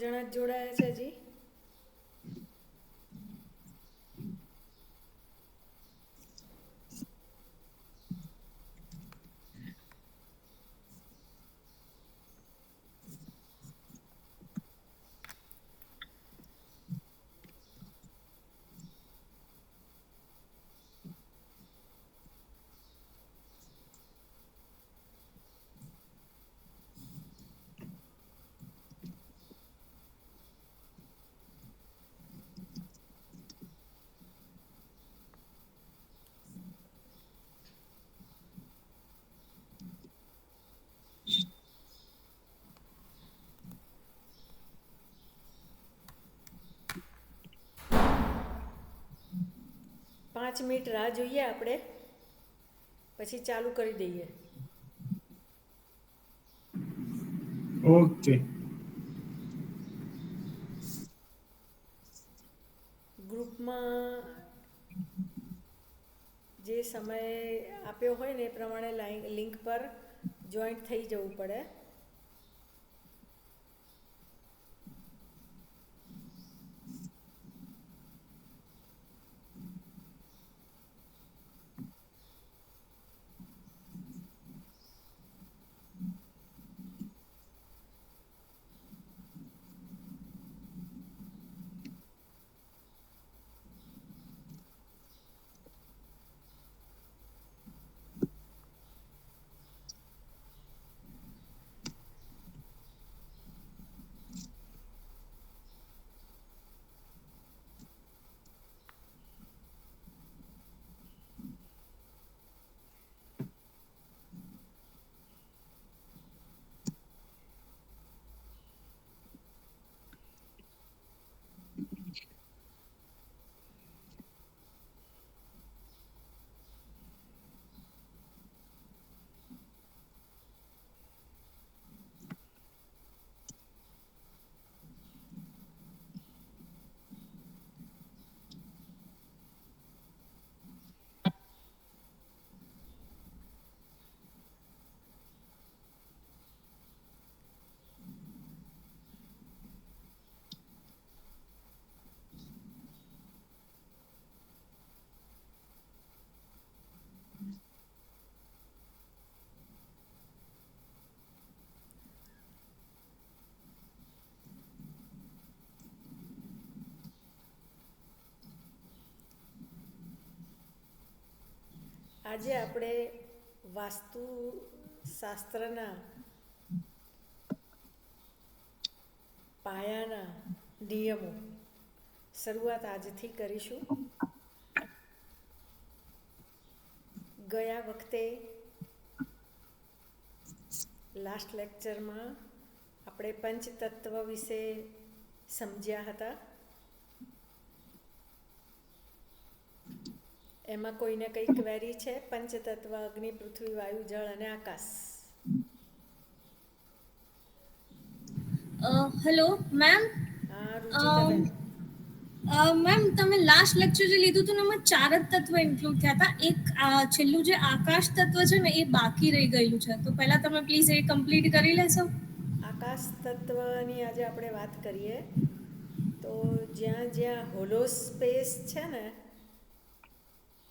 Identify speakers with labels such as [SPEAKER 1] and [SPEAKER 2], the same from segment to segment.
[SPEAKER 1] જણા જ જોડાયા છે હજી. પાંચ મિનિટ રાહ જોઈએ આપણે, પછી ચાલુ કરી દઈએ.
[SPEAKER 2] ઓકે.
[SPEAKER 1] ગ્રુપમાં જે સમય આપ્યો હોય ને એ પ્રમાણે લિંક પર જોઈન્ટ થઈ જવું પડે. આજે આપણે વાસ્તુશાસ્ત્રના પાયાના નિયમો શરૂઆત આજથી કરીશું. ગયા વખતે લાસ્ટ લેક્ચરમાં આપણે પંચતત્વ વિશે સમજ્યા હતા. એમાં કોઈને કંઈ ક્વેરી છે? પંચતત્વ અગ્નિ, પૃથ્વી, વાયુ, જળ અને આકાશ.
[SPEAKER 3] Hello ma'am.
[SPEAKER 1] હા રુચિતાબેન.
[SPEAKER 3] મેમ તમે લાસ્ટ લેક્ચર જે લીધું હતું ને એમાં 4 જ તત્વ ઇન્ક્લુડ થયા હતા. એક છેલ્લું જે આકાશ તત્વ છે ને એ બાકી રહી ગયેલું છે, તો પહેલા તમે પ્લીઝ એ કમ્પ્લીટ કરી લેશો.
[SPEAKER 1] આકાશ તત્વની આજે આપણે વાત કરીએ. તો જ્યાં જ્યાં હોલો સ્પેસ છે ને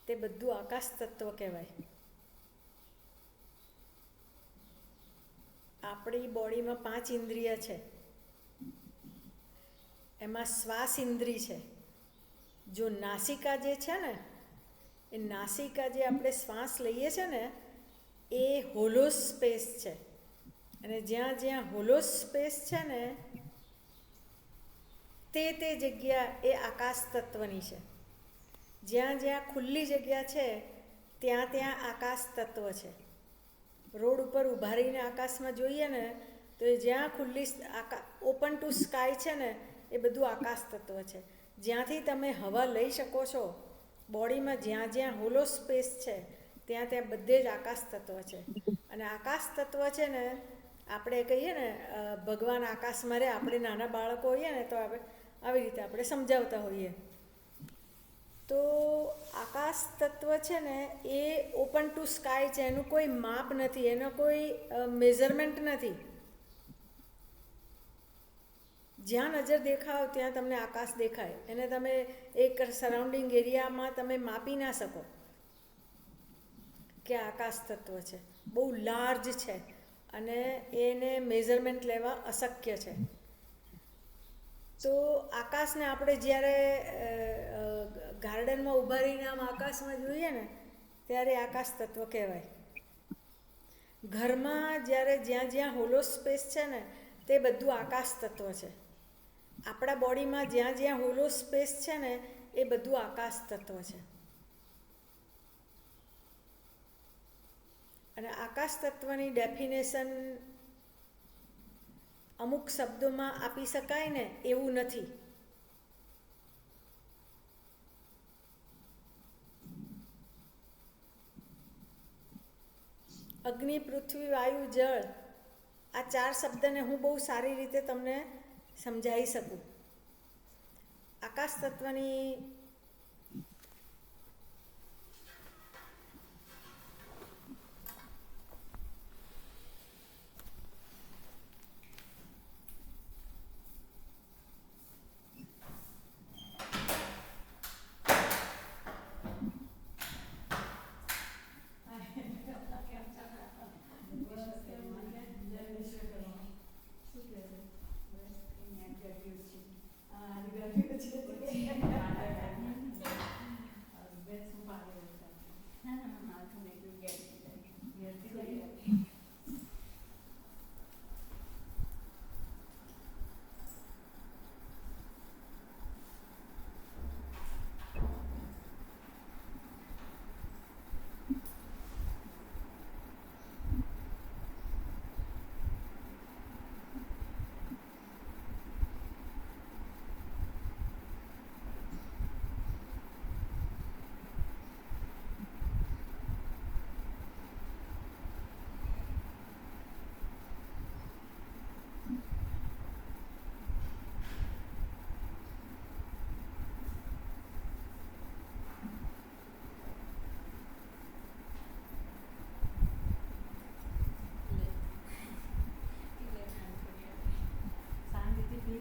[SPEAKER 1] તે બધું આકાશ તત્વ કહેવાય. આપણી બોડીમાં 5 ઇન્દ્રિય છે. એમાં શ્વાસ ઇન્દ્રિય છે. જો નાસિકા જે છે ને એ નાસિકા જે આપણે શ્વાસ લઈએ છીએ ને એ હોલો સ્પેસ છે. અને જ્યાં જ્યાં હોલો સ્પેસ છે ને તે જગ્યા એ આકાશ તત્વની છે. જ્યાં જ્યાં ખુલ્લી જગ્યા છે ત્યાં ત્યાં આકાશ તત્વ છે. રોડ ઉપર ઊભા રહીને આકાશમાં જોઈએ ને તો એ જ્યાં ખુલ્લી ઓપન ટુ સ્કાય છે ને એ બધું આકાશ તત્વ છે. જ્યાંથી તમે હવા લઈ શકો છો બોડીમાં, જ્યાં જ્યાં હોલો સ્પેસ છે ત્યાં ત્યાં બધે જ આકાશ તત્વ છે. અને આકાશ તત્વ છે ને આપણે કહીએ ને ભગવાન આકાશમાં રહે, આપણે નાના બાળકો હોઈએ ને તો આવી રીતે આપણે સમજાવતા હોઈએ. તો આકાશ તત્વ છે ને એ ઓપન ટુ સ્કાય છે. એનું કોઈ માપ નથી, એનો કોઈ મેઝરમેન્ટ નથી. જ્યાં નજર દેખાવ ત્યાં તમને આકાશ દેખાય. એને તમે એક સરાઉન્ડિંગ એરિયામાં તમે માપી ના શકો કે આકાશ તત્વ છે, બહુ લાર્જ છે અને એને મેઝરમેન્ટ લેવા અશક્ય છે. તો આકાશને આપણે જ્યારે ગાર્ડનમાં ઊભા રહીને આમ આકાશમાં જોઈએ ને ત્યારે આકાશ તત્વ કહેવાય. ઘરમાં જ્યારે જ્યાં જ્યાં હોલો સ્પેસ છે ને તે બધું આકાશ તત્વ છે. આપણા બોડીમાં જ્યાં જ્યાં હોલો સ્પેસ છે ને એ બધું આકાશ તત્વ છે. અને આકાશ તત્વની ડેફિનેશન અમુક શબ્દોમાં આપી શકાય ને એવું નથી. અગ્નિ, પૃથ્વી, વાયુ, જળ, આ 4 શબ્દને હું બહુ સારી રીતે તમને સમજાવી શકું. આકાશ તત્વની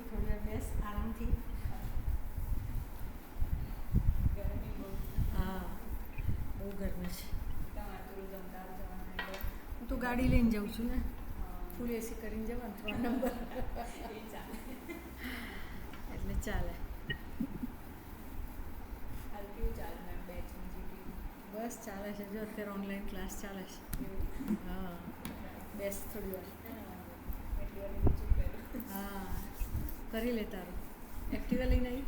[SPEAKER 1] થોડી વાર બેસ આરામથી. હા, બહુ ગરમી છે. હું તો ગાડી લઈને જાઉં છું ને, ફૂલ એસી કરીને જવાનું 3 નંબર એટલે ચાલે. બસ ચાલે છે. જો અત્યારે ઓનલાઈન ક્લાસ ચાલે છે. હા, બેસ થોડી વાર. હા, કરી લે તારું. એક્ટિવા લઈને આવી.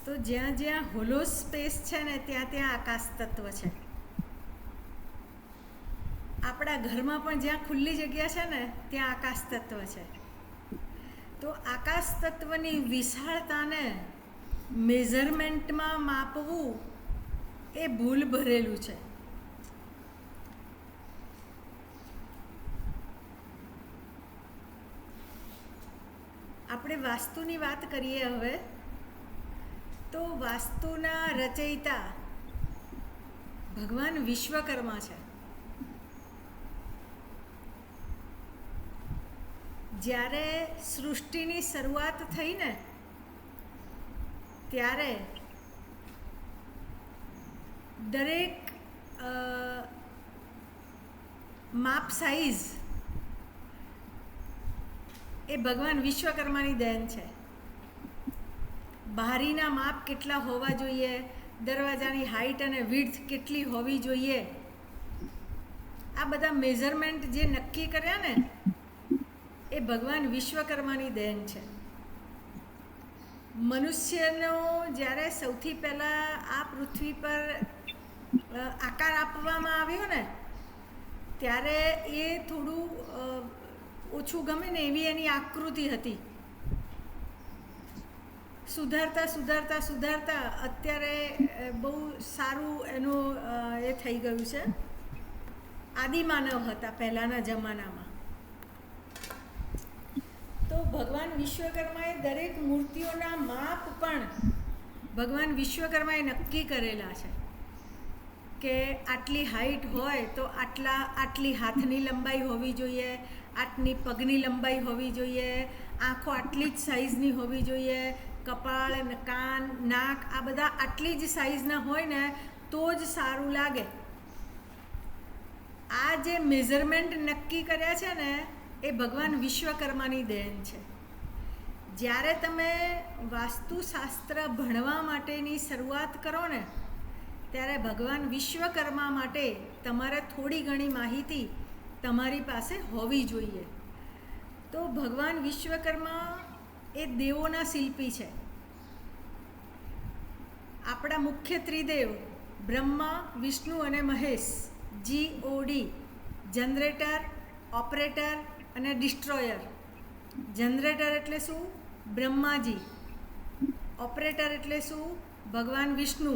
[SPEAKER 1] તો જ્યાં જ્યાં હોલો સ્પેસ છે ને ત્યાં ત્યાં આકાશ તત્વ છે. આપણા ઘરમાં પણ જ્યાં ખુલ્લી જગ્યા છે ને ત્યાં આકાશ તત્વ છે. તો આકાશ તત્વની વિશાળતાને મેઝરમેન્ટમાં માપવું એ ભૂલ ભરેલું છે. આપણે વાસ્તુની વાત કરીએ હવે, તો વાસ્તુના રચયિતા ભગવાન વિશ્વકર્મા છે. જ્યારે સૃષ્ટિની શરૂઆત થઈ ને ત્યારે દરેક માપ સાઈઝ એ ભગવાન વિશ્વકર્માની દેન છે. બારીના માપ કેટલા હોવા જોઈએ, દરવાજાની હાઈટ અને વિડ્થ કેટલી હોવી જોઈએ, આ બધા મેઝરમેન્ટ જે નક્કી કર્યા ને એ ભગવાન વિશ્વકર્માની દેન છે. મનુષ્યનો જ્યારે સૌથી પહેલાં આ પૃથ્વી પર આકાર આપવામાં આવ્યો ને ત્યારે એ થોડું ઓછું ગમે ને એવી એની આકૃતિ હતી. સુધારતા સુધારતા સુધારતા અત્યારે બહુ સારું એનું એ થઈ ગયું છે. આદિમાનવ હતા પહેલાંના જમાનામાં. તો ભગવાન વિશ્વકર્માએ દરેક મૂર્તિઓના માપ પણ ભગવાન વિશ્વકર્માએ નક્કી કરેલા છે કે આટલી હાઈટ હોય તો આટલી હાથની લંબાઈ હોવી જોઈએ, આટલી પગની લંબાઈ હોવી જોઈએ, આંખો આટલી જ સાઇઝની હોવી જોઈએ, કપાળ અને કાન નાક આ બધા આટલી જ સાઇઝના હોય ને તો જ સારું લાગે. આ જે મેઝરમેન્ટ નક્કી કર્યા છે ને એ ભગવાન વિશ્વકર્માની દેન છે. જ્યારે તમે વાસ્તુશાસ્ત્ર ભણવા માટેની શરૂઆત કરો ને ત્યારે ભગવાન વિશ્વકર્મા માટે તમારે થોડી ઘણી માહિતી તમારી પાસે હોવી જોઈએ. તો ભગવાન વિશ્વકર્મા એ દેવોના શિલ્પી છે. આપણા મુખ્ય ત્રિદેવ બ્રહ્મા, વિષ્ણુ અને મહેશ, GOD, જનરેટર, ઓપરેટર અને ડિસ્ટ્રોયર. જનરેટર એટલે શું? બ્રહ્માજી. ઓપરેટર એટલે શું? ભગવાન વિષ્ણુ.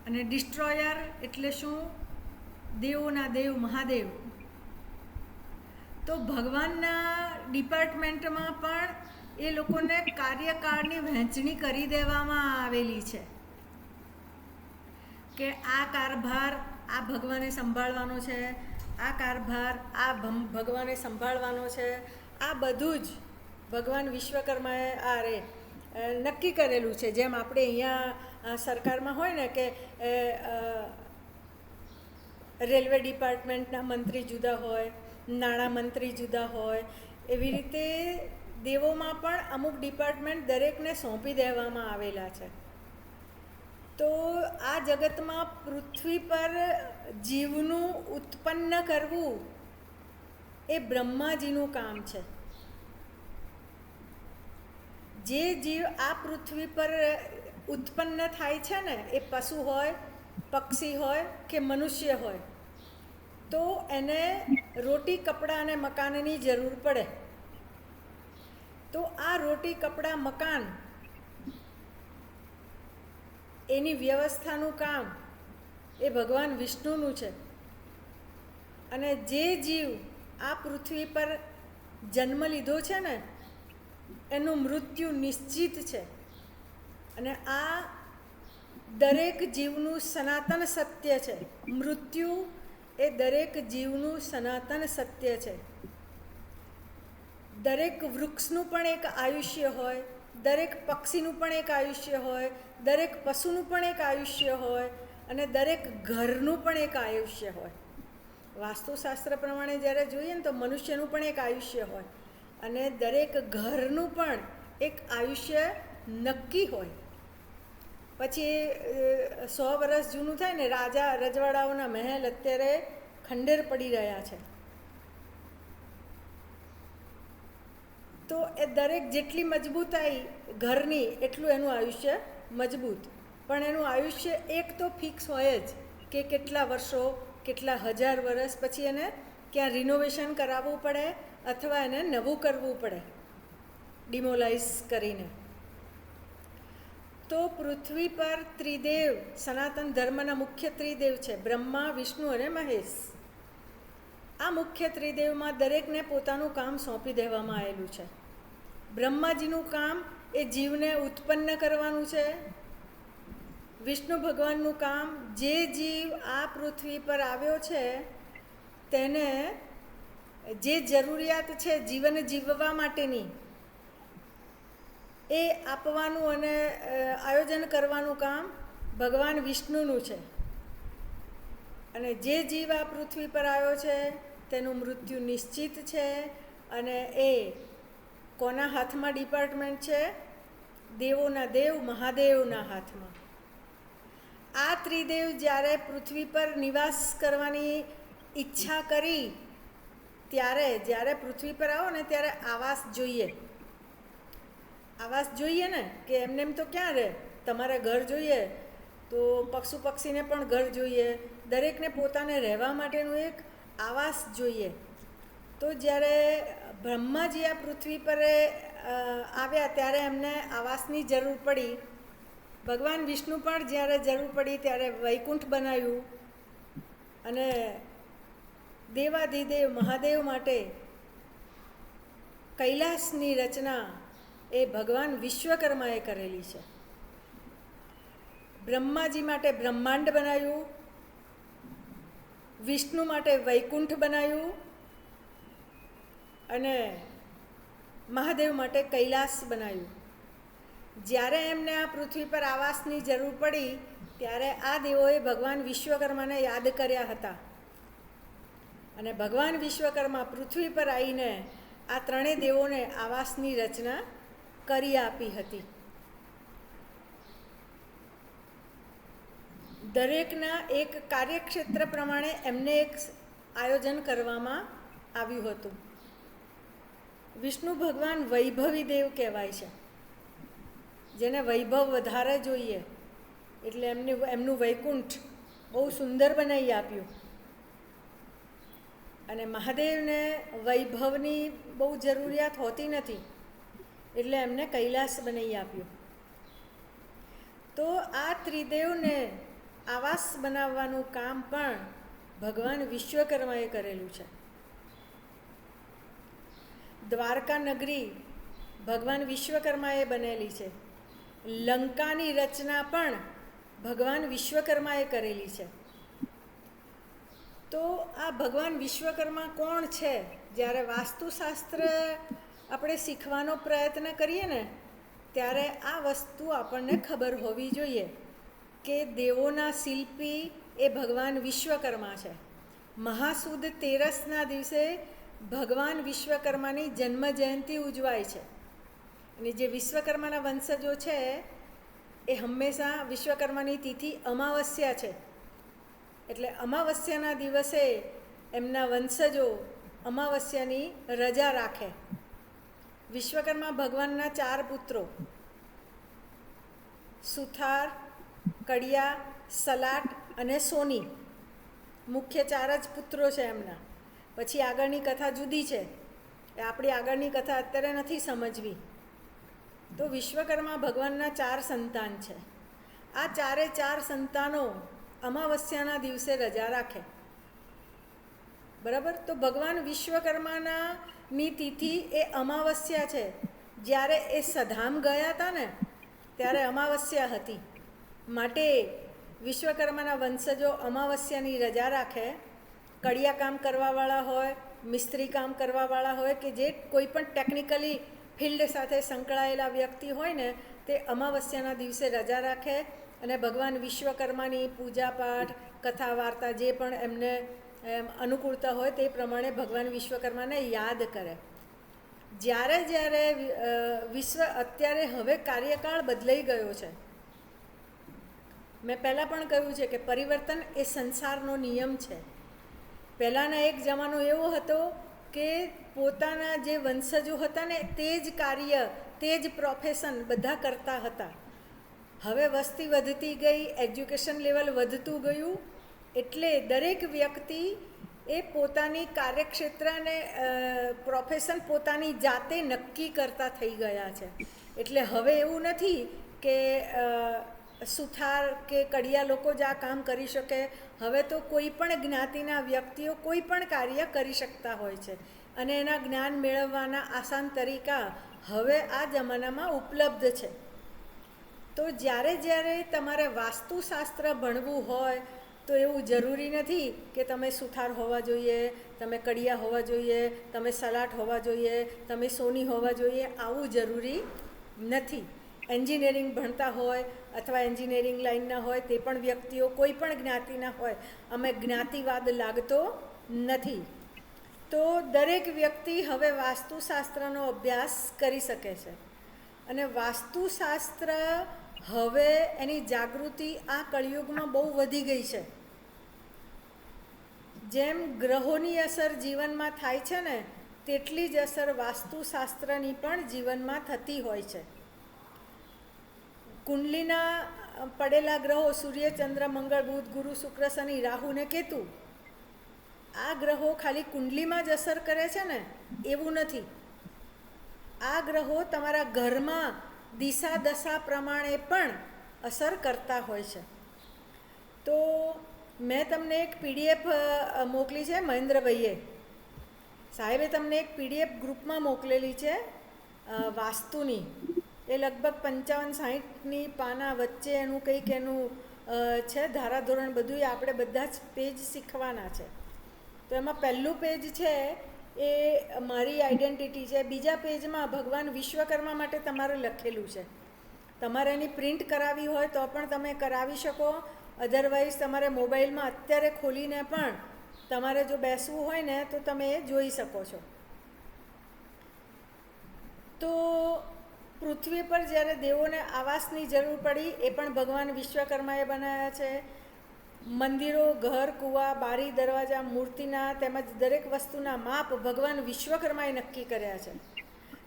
[SPEAKER 1] અને ડિસ્ટ્રોયર એટલે શું? દેવોના દેવ મહાદેવ. તો ભગવાનના ડિપાર્ટમેન્ટમાં પણ એ લોકોને કાર્યકાળની વહેંચણી કરી દેવામાં આવેલી છે કે આ કારભાર આ ભગવાને સંભાળવાનો છે, આ કારભાર આ ભગવાને સંભાળવાનો છે. આ બધું જ ભગવાન વિશ્વકર્માએ નક્કી કરેલું છે. જેમ આપણે અહીંયા સરકારમાં હોય ને કે રેલવે ડિપાર્ટમેન્ટના મંત્રી જુદા હોય, નાણાં મંત્રી જુદા હોય, એવી રીતે દેવોમાં પણ અમુક ડિપાર્ટમેન્ટ દરેકને સોંપી દેવામાં આવેલા છે. તો આ જગતમાં પૃથ્વી પર જીવનું ઉત્પન્ન કરવું એ બ્રહ્માજીનું કામ છે. જે જીવ આ પૃથ્વી પર ઉત્પન્ન થાય છે ને એ પશુ હોય, પક્ષી હોય કે મનુષ્ય હોય તો એને રોટી કપડાં અને મકાનની જરૂર પડે. તો આ રોટી કપડાં મકાન એની વ્યવસ્થાનું કામ એ ભગવાન વિષ્ણુનું છે. અને જે જીવ આ પૃથ્વી પર જન્મ લીધો છે ને એનું મૃત્યુ નિશ્ચિત છે. અને આ દરેક જીવનું સનાતન સત્ય છે. મૃત્યુ એ દરેક જીવનું સનાતન સત્ય છે. દરેક વૃક્ષનું પણ એક આયુષ્ય હોય, દરેક પક્ષીનું પણ એક આયુષ્ય હોય, દરેક પશુનું પણ એક આયુષ્ય હોય અને દરેક ઘરનું પણ એક આયુષ્ય હોય. વાસ્તુશાસ્ત્ર પ્રમાણે જ્યારે જોઈએ ને તો મનુષ્યનું પણ એક આયુષ્ય હોય અને દરેક ઘરનું પણ એક આયુષ્ય નક્કી હોય. પછી 100 વર્ષ જૂનું થાય ને, રાજા રજવાડાઓના મહેલ અત્યારે ખંડેર પડી રહ્યા છે. તો એ દરેક જેટલી મજબૂતાઈ ઘરની એટલું એનું આયુષ્ય મજબૂત. પણ એનું આયુષ્ય એક તો ફિક્સ હોય જ કે કેટલા વર્ષો, કેટલા હજાર વર્ષ પછી એને ક્યાં રિનોવેશન કરાવવું પડે અથવા એને નવું કરવું પડે ડિમોલાઇઝ કરીને. તો પૃથ્વી પર ત્રિદેવ સનાતન ધર્મના મુખ્ય ત્રિદેવ છે, બ્રહ્મા, વિષ્ણુ અને મહેશ. આ મુખ્ય ત્રિદેવમાં દરેકને પોતાનું કામ સોંપી દેવામાં આવેલું છે. બ્રહ્માજીનું કામ એ જીવને ઉત્પન્ન કરવાનું છે. વિષ્ણુ ભગવાનનું કામ જે જીવ આ પૃથ્વી પર આવ્યો છે તેને જે જરૂરિયાત છે જીવન જીવવા માટેની એ આપવાનું અને આયોજન કરવાનું કામ ભગવાન વિષ્ણુનું છે. અને જે જીવ આ પૃથ્વી પર આવ્યો છે તેનું મૃત્યુ નિશ્ચિત છે. અને એ કોના હાથમાં ડિપાર્ટમેન્ટ છે? દેવોના દેવ મહાદેવના હાથમાં. આ ત્રિદેવ જ્યારે પૃથ્વી પર નિવાસ કરવાની ઈચ્છા કરી ત્યારે જ્યારે પૃથ્વી પર આવો ને ત્યારે આવાસ જોઈએ. આવાસ જોઈએ ને કે એમને એમ તો ક્યાં રહે? તમારે ઘર જોઈએ તો પશુ પક્ષીને પણ ઘર જોઈએ, દરેકને પોતાને રહેવા માટેનું એક આવાસ જોઈએ. તો જ્યારે બ્રહ્માજી આ પૃથ્વી પર આવ્યા ત્યારે એમને આવાસની જરૂર પડી. ભગવાન વિષ્ણુ પણ જ્યારે જરૂર પડી ત્યારે વૈકુંઠ બનાવ્યું. અને દેવાધિદેવ મહાદેવ માટે કૈલાસની રચના એ ભગવાન વિશ્વકર્માએ કરેલી છે. બ્રહ્માજી માટે બ્રહ્માંડ બનાવ્યું, વિષ્ણુ માટે વૈકુંઠ બનાવ્યું અને મહાદેવ માટે કૈલાસ બનાવ્યું. જ્યારે એમને આ પૃથ્વી પર આવાસની જરૂર પડી ત્યારે આ દેવોએ ભગવાન વિશ્વકર્માને યાદ કર્યા હતા અને ભગવાન વિશ્વકર્મા પૃથ્વી પર આવીને આ ત્રણેય દેવોને આવાસની રચના કરી આપી હતી. દરેકના એક કાર્યક્ષેત્ર પ્રમાણે એમને એક આયોજન કરવામાં આવ્યું હતું. વિષ્ણુ ભગવાન વૈભવી દેવ કહેવાય છે, જેને વૈભવ વધારે જોઈએ એટલે એમનું વૈકુંઠ બહુ સુંદર બનાવી આપ્યું. અને મહાદેવને વૈભવની બહુ જરૂરિયાત હોતી નથી એટલે એમને કૈલાસ બનાવી આપ્યું. તો આ ત્રિદેવને આવાસ બનાવવાનું કામ પણ ભગવાન વિશ્વકર્માએ કરેલું છે. દ્વારકા નગરી ભગવાન વિશ્વકર્માએ બનેલી છે. લંકાની રચના પણ ભગવાન વિશ્વકર્માએ કરેલી છે. તો આ ભગવાન વિશ્વકર્મા કોણ છે? જ્યારે વાસ્તુશાસ્ત્ર આપણે શીખવાનો પ્રયત્ન કરીએ ને ત્યારે આ વસ્તુ આપણને ખબર હોવી જોઈએ કે દેવોના શિલ્પી એ ભગવાન વિશ્વકર્મા છે. મહાસુદ તેરસના દિવસે ભગવાન વિશ્વકર્માની જન્મ જયંતિ ઉજવાય છે. અને જે વિશ્વકર્માના વંશજો છે એ હંમેશા વિશ્વકર્માની તિથિ અમાવસ્યા છે, એટલે અમાવસ્યાના દિવસે એમના વંશજો અમાવસ્યાની રજા રાખે. વિશ્વકર્મા ભગવાનના 4 પુત્રો સુથાર, કડિયા, સલાટ અને સોની મુખ્ય 4 જ પુત્રો છે એમના. પછી આગળની કથા જુદી છે, એ આપણી આગળની કથા અત્યારે નથી સમજવી. તો વિશ્વકર્મા ભગવાનના 4 સંતાન છે. આ 4 સંતાનો અમાવસ્યાના દિવસે રજા રાખે. બરાબર? તો ભગવાન વિશ્વકર્માની તિથિ એ અમાવસ્યા છે. જ્યારે એ સધામ ગયા હતા ને ત્યારે અમાવસ્યા હતી, માટે વિશ્વકર્માના વંશજો અમાવસ્યાની રજા રાખે. કડિયા કામ કરવાવાળા હોય, મિસ્ત્રી કામ કરવાવાળા હોય કે જે કોઈ પણ ટેકનિકલી ફિલ્ડ સાથે સંકળાયેલા વ્યક્તિ હોય ને તે અમાવસ્યાના દિવસે રજા રાખે અને ભગવાન વિશ્વકર્માની પૂજાપાઠ, કથા વાર્તા જે પણ એમને અનુકૂળતા હોય તે પ્રમાણે ભગવાન વિશ્વકર્માને યાદ કરે. જ્યારે અત્યારે હવે કાર્યકાળ બદલાઈ ગયો છે. મેં પહેલાં પણ કહ્યું છે કે પરિવર્તન એ સંસારનો નિયમ છે. પહેલાંનો એક જમાનો એવો હતો કે પોતાના જે વંશજો હતા ને તે જ કાર્ય, તે જ પ્રોફેશન બધા કરતા હતા. હવે વસ્તી વધતી ગઈ, એજ્યુકેશન લેવલ વધતું ગયું, એટલે દરેક વ્યક્તિ એ પોતાની કાર્યક્ષેત્ર અને પ્રોફેશન પોતાની જાતે નક્કી કરતા થઈ ગયા છે. એટલે હવે એવું નથી કે સુથાર કે કડિયા લોકો જ આ કામ કરી શકે. હવે તો કોઈ પણ જ્ઞાતિના વ્યક્તિઓ કોઈ પણ કાર્ય કરી શકતા હોય છે અને એના જ્ઞાન મેળવવાના આસાન તરીકા હવે આ જમાનામાં ઉપલબ્ધ છે. તો જ્યારે તમારે વાસ્તુશાસ્ત્ર ભણવું હોય તો એવું જરૂરી નથી કે તમે સુથાર હોવા જોઈએ, તમે કડિયા હોવા જોઈએ, તમે સલાટ હોવા જોઈએ, તમે સોની હોવા જોઈએ. આવું જરૂરી નથી. એન્જિનિયરિંગ ભણતા હોય અથવા એન્જિનિયરિંગ લાઇનના હોય તે પણ વ્યક્તિઓ કોઈ પણ જ્ઞાતિના હોય, અમે જ્ઞાતિવાદ લાગતો નથી. તો દરેક વ્યક્તિ હવે વાસ્તુશાસ્ત્રનો અભ્યાસ કરી શકે છે અને વાસ્તુશાસ્ત્ર હવે એની જાગૃતિ આ કળિયુગમાં બહુ વધી ગઈ છે. જેમ ગ્રહોની અસર જીવનમાં થાય છે ને તેટલી જ અસર વાસ્તુશાસ્ત્રની પણ જીવનમાં થતી હોય છે. કુંડલીના પડેલા ગ્રહો સૂર્ય, ચંદ્ર, મંગળ, બુધ, ગુરુ, શુક્ર, શનિ, રાહુ ને કેતુ, આ ગ્રહો ખાલી કુંડલીમાં જ અસર કરે છે ને એવું નથી. આ ગ્રહો તમારા ઘરમાં દિશા દશા પ્રમાણે પણ અસર કરતા હોય છે. તો મેં તમને એક PDF મોકલી છે મહેન્દ્રભાઈએ. સાહેબે તમને એક PDF ગ્રુપમાં મોકલેલી છે વાસ્તુની. એ લગભગ 55-60ની પાના વચ્ચે એનું કંઈક એનું છે ધારાધોરણ બધું. આપણે બધા જ પેજ શીખવાના છે. તો એમાં પહેલું પેજ છે એ મારી આઈડેન્ટિટી છે. બીજા પેજમાં ભગવાન વિશ્વકર્મા માટે તમારે લખેલું છે. તમારે એની પ્રિન્ટ કરાવી હોય તો પણ તમે કરાવી શકો. અધરવાઇઝ તમારે મોબાઈલમાં અત્યારે ખોલીને પણ તમારે જો બેસવું હોય ને તો તમે એ જોઈ શકો છો. તો પૃથ્વી પર જ્યારે દેવોને આવાસની જરૂર પડી એ પણ ભગવાન વિશ્વકર્માએ બનાવ્યા છે. મંદિરો, ઘર, કૂવા, બારી, દરવાજા, મૂર્તિના તેમજ દરેક વસ્તુના માપ ભગવાન વિશ્વકર્માએ નક્કી કર્યા છે.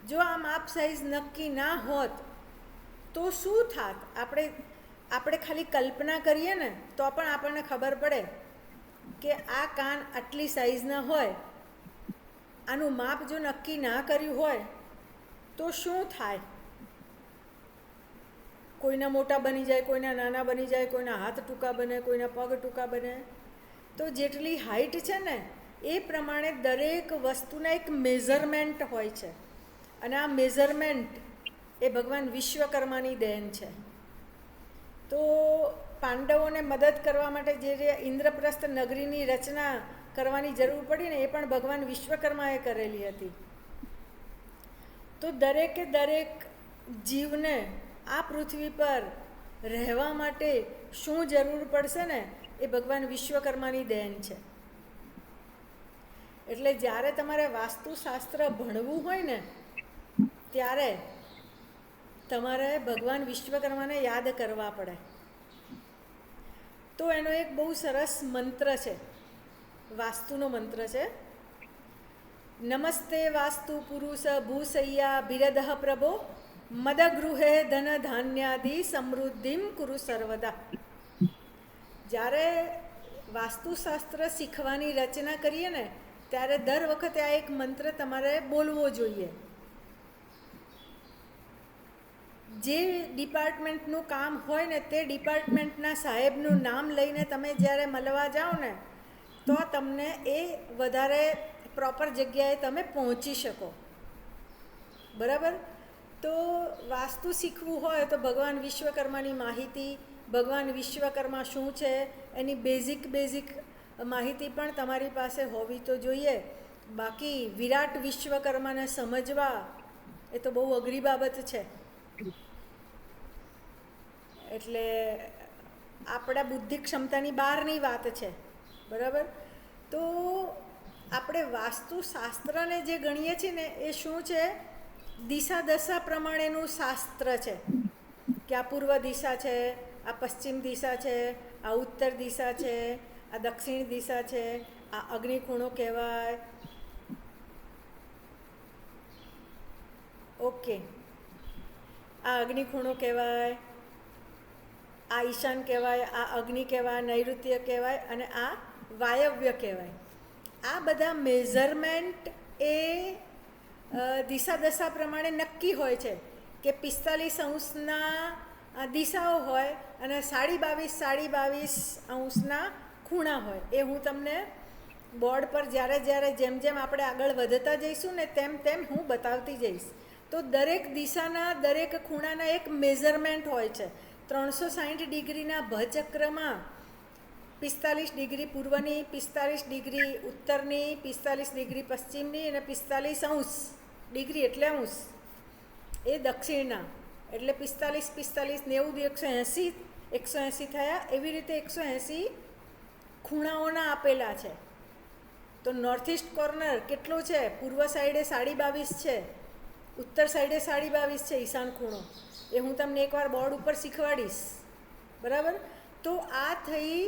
[SPEAKER 1] જો આ માપ સાઈઝ નક્કી ના હોત તો શું થાત? આપણે ખાલી કલ્પના કરીએ ને તો પણ આપણને ખબર પડે કે આ કાન આટલી સાઈઝના હોય, આનું માપ જો નક્કી ના કર્યું હોય તો શું થાય? કોઈના મોટા બની જાય, કોઈના નાના બની જાય, કોઈના હાથ ટૂંકા બને, કોઈના પગ ટૂંકા બને. તો જેટલી હાઈટ છે ને એ પ્રમાણે દરેક વસ્તુના એક મેઝરમેન્ટ હોય છે અને આ મેઝરમેન્ટ એ ભગવાન વિશ્વકર્માની દેન છે. તો પાંડવોને મદદ કરવા માટે જે ઇન્દ્રપ્રસ્થ નગરીની રચના કરવાની જરૂર પડી ને એ પણ ભગવાન વિશ્વકર્માએ કરેલી હતી. તો દરેકે દરેક જીવને આ પૃથ્વી પર રહેવા માટે શું જરૂર પડશે ને એ ભગવાન વિશ્વકર્માની દેન છે. એટલે જ્યારે તમારે વાસ્તુશાસ્ત્ર ભણવું હોય ને ત્યારે તમારે ભગવાન વિશ્વકર્માને યાદ કરવા પડે. તો એનો એક બહુ સરસ મંત્ર છે, વાસ્તુનો મંત્ર છે. નમસ્તે વાસ્તુ પુરુષ ભૂસૈયા બિરદઃ પ્રભો મદગૃહે ધન ધાન્યાદિ સમૃદ્ધિમ કુરુ સર્વદા. જ્યારે વાસ્તુશાસ્ત્ર શીખવાની રચના કરીએ ને ત્યારે દર વખતે આ એક મંત્ર તમારે બોલવો જોઈએ. જે ડિપાર્ટમેન્ટનું કામ હોય ને તે ડિપાર્ટમેન્ટના સાહેબનું નામ લઈને તમે જ્યારે મળવા જાઓ ને તો તમને એ વધારે પ્રોપર જગ્યાએ તમે પહોંચી શકો. બરાબર? તો વાસ્તુ શીખવું હોય તો ભગવાન વિશ્વકર્માની માહિતી, ભગવાન વિશ્વકર્મા શું છે એની બેઝિક માહિતી પણ તમારી પાસે હોવી તો જોઈએ. બાકી વિરાટ વિશ્વકર્માને સમજવા એ તો બહુ અઘરી બાબત છે. એટલે આપણા બુદ્ધિ ક્ષમતાની બહારની વાત છે. બરાબર? તો આપણે વાસ્તુશાસ્ત્રને જે ગણીએ છીએ ને એ શું છે? દિશા દશા પ્રમાણેનું શાસ્ત્ર છે કે આ પૂર્વ દિશા છે, આ પશ્ચિમ દિશા છે, આ ઉત્તર દિશા છે, આ દક્ષિણ દિશા છે, આ અગ્નિખૂણો કહેવાય. ઓકે, આ અગ્નિખૂણો કહેવાય, આ ઈશાન કહેવાય, આ અગ્નિ કહેવાય, નૈઋત્ય કહેવાય અને આ વાયવ્ય કહેવાય. આ બધા મેઝરમેન્ટ એ દિશા દશા પ્રમાણે નક્કી હોય છે કે 45° દિશાઓ હોય અને 22.5 ખૂણા હોય. એ હું તમને બોર્ડ પર જ્યારે જેમ આપણે આગળ વધતા જઈશું ને તેમ હું બતાવતી જઈશ. તો દરેક દિશાના દરેક ખૂણાના એક મેઝરમેન્ટ હોય છે. 360° ભચક્રમાં 45° પૂર્વની, 45° ઉત્તરની, 45° પશ્ચિમની અને 45° એટલે અંશ એ દક્ષિણના. એટલે 45, 90, 180 થયા. એવી રીતે 180 ખૂણાઓના આપેલા છે. તો નોર્થ ઇસ્ટ કોર્નર કેટલો છે? પૂર્વ સાઈડે 22.5 છે, ઉત્તર સાઈડે 22.5 છે ઈશાન ખૂણો. એ હું તમને એકવાર બોર્ડ ઉપર શીખવાડીશ. બરાબર? તો આ થઈ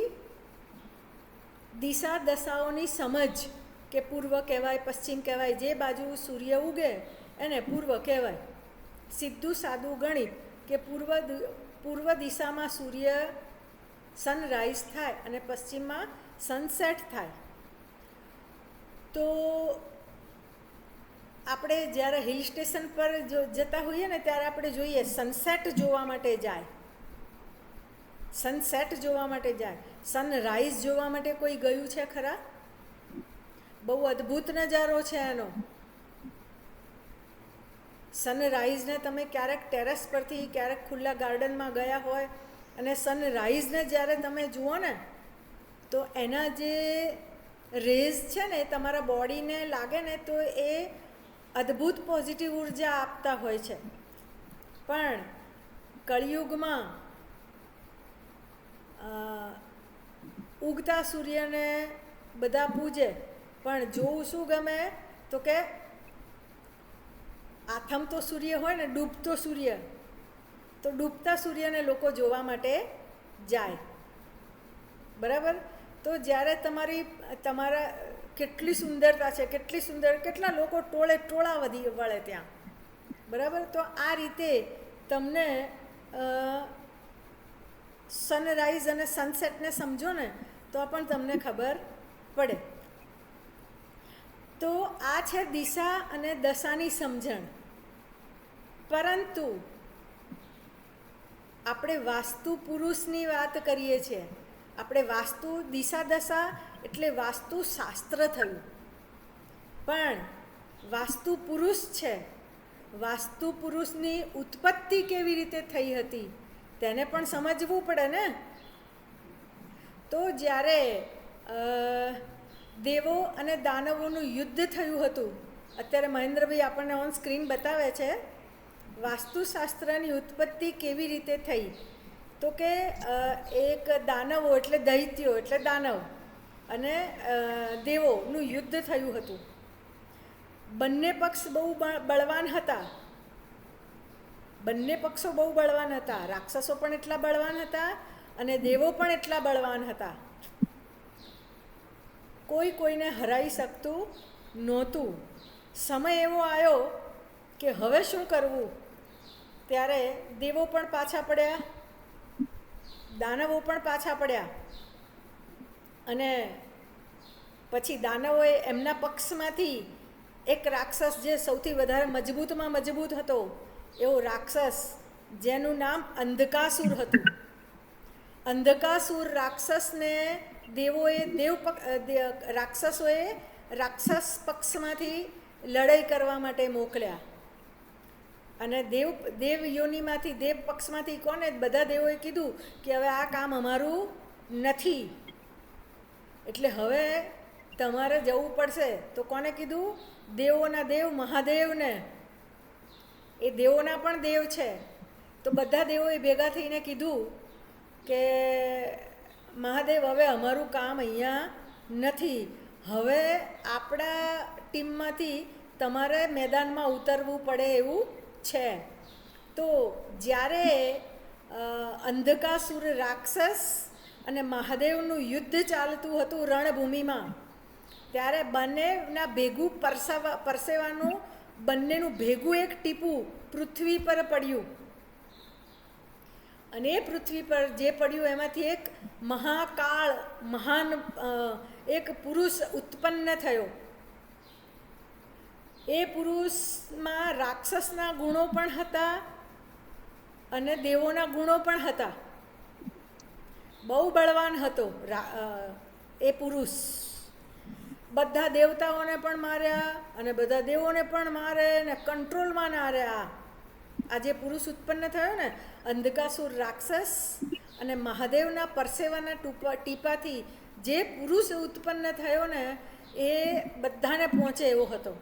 [SPEAKER 1] દિશા દશાઓની સમજ કે પૂર્વ કહેવાય, પશ્ચિમ કહેવાય. જે બાજુ સૂર્ય ઉગે એને પૂર્વ કહેવાય. સીધું સાદું ગણિત કે પૂર્વ દિશામાં સૂર્ય સનરાઈઝ થાય અને પશ્ચિમમાં સનસેટ થાય. તો આપણે જ્યારે હિલ સ્ટેશન પર જતા હોઈએ ને ત્યારે આપણે જોઈએ સનસેટ જોવા માટે જાય, સનસેટ જોવા માટે જાય. સનરાઈઝ જોવા માટે કોઈ ગયું છે ખરા? બહુ અદ્ભુત નજારો છે એનો. સનરાઈઝને તમે ક્યારેક ટેરેસ પરથી, ક્યારેક ખુલ્લા ગાર્ડનમાં ગયા હોય અને સનરાઈઝને જ્યારે તમે જુઓ ને તો એના જે રેઝ છે ને તમારા બોડીને લાગે ને તો એ અદ્ભુત પોઝિટિવ ઉર્જા આપતા હોય છે. પણ કળિયુગમાં ઉગતા સૂર્યને બધા પૂજે, પણ જોવું શું ગમે તો કે આથમતો સૂર્ય હોય ને, ડૂબતો સૂર્ય, તો ડૂબતા સૂર્યને લોકો જોવા માટે જાય. બરાબર? તો જ્યારે તમારા કેટલી સુંદરતા છે, કેટલા લોકો ટોળા વળે ત્યાં. બરાબર? તો આ રીતે તમને સનરાઈઝ અને સનસેટને સમજો ને તો પણ તમને ખબર પડે. તો આ છે દિશા અને દશાની સમજણ. પરંતુ આપણે વાસ્તુ પુરુષની વાત કરીએ છીએ. આપણે વાસ્તુ દિશા દશા એટલે વાસ્તુ શાસ્ત્ર થયું, પણ વાસ્તુ પુરુષ છે. વાસ્તુ પુરુષની ઉત્પત્તિ કેવી રીતે થઈ હતી તેને પણ સમજવું પડે ને. તો જ્યારે દેવો અને દાનવોનું યુદ્ધ થયું હતું, અત્યારે મહેન્દ્રભાઈ આપણને ઓન સ્ક્રીન બતાવે છે, વાસ્તુશાસ્ત્રની ઉત્પત્તિ કેવી રીતે થઈ. તો કે એક દાનવો એટલે દૈત્યો એટલે દાનવ અને દેવોનું યુદ્ધ થયું હતું. બંને પક્ષ બહુ બળવાન હતા. બંને પક્ષો બહુ બળવાન હતા. રાક્ષસો પણ એટલા બળવાન હતા અને દેવો પણ એટલા બળવાન હતા. કોઈને હરાઈ શકતું નહોતું. સમય એવો આવ્યો કે હવે શું કરવું, ત્યારે દેવો પણ પાછા પડ્યા, દાનવો પણ પાછા પડ્યા. અને પછી દાનવોએ એમના પક્ષમાંથી એક રાક્ષસ જે સૌથી વધારે મજબૂતમાં મજબૂત હતો, એવો રાક્ષસ જેનું નામ અંધકાસુર હતું. અંધકાસુર રાક્ષસને રાક્ષસોએ રાક્ષસ પક્ષમાંથી લડાઈ કરવા માટે મોકલ્યા. અને દેવ યોનિમાંથી, દેવ પક્ષમાંથી કોને, બધા દેવોએ કીધું કે હવે આ કામ અમારું નથી, એટલે હવે તમારે જવું પડશે. તો કોને કીધું? દેવોના દેવ મહાદેવને. એ દેવોના પણ દેવ છે. તો બધા દેવોએ ભેગા થઈને કીધું કે મહાદેવ, હવે અમારું કામ અહીંયા નથી, હવે આપણા ટીમમાંથી તમારે મેદાનમાં ઉતરવું પડે એવું છે. તો જ્યારે અંધકાસુર રાક્ષસ અને મહાદેવનું યુદ્ધ ચાલતું હતું રણભૂમિમાં, ત્યારે બંનેના ભેગું પરસેવાનું બંનેનું ભેગું એક ટીપું પૃથ્વી પર પડ્યું. અને એ પૃથ્વી પર જે પડ્યું એમાંથી એક મહાન એક પુરુષ ઉત્પન્ન થયો. એ પુરુષમાં રાક્ષસના ગુણો પણ હતા અને દેવોના ગુણો પણ હતા. બહુ બળવાન હતો એ પુરુષ. બધા દેવતાઓને પણ માર્યા અને બધા દેવોને પણ મારે ને કંટ્રોલમાં ના રહ્યા. આ જે પુરુષ ઉત્પન્ન થયો ને, અંધકાસુર રાક્ષસ અને મહાદેવના પરસેવાના ટીપાથી જે પુરુષ ઉત્પન્ન થયો ને, એ બધાને પહોંચે એવો હતો.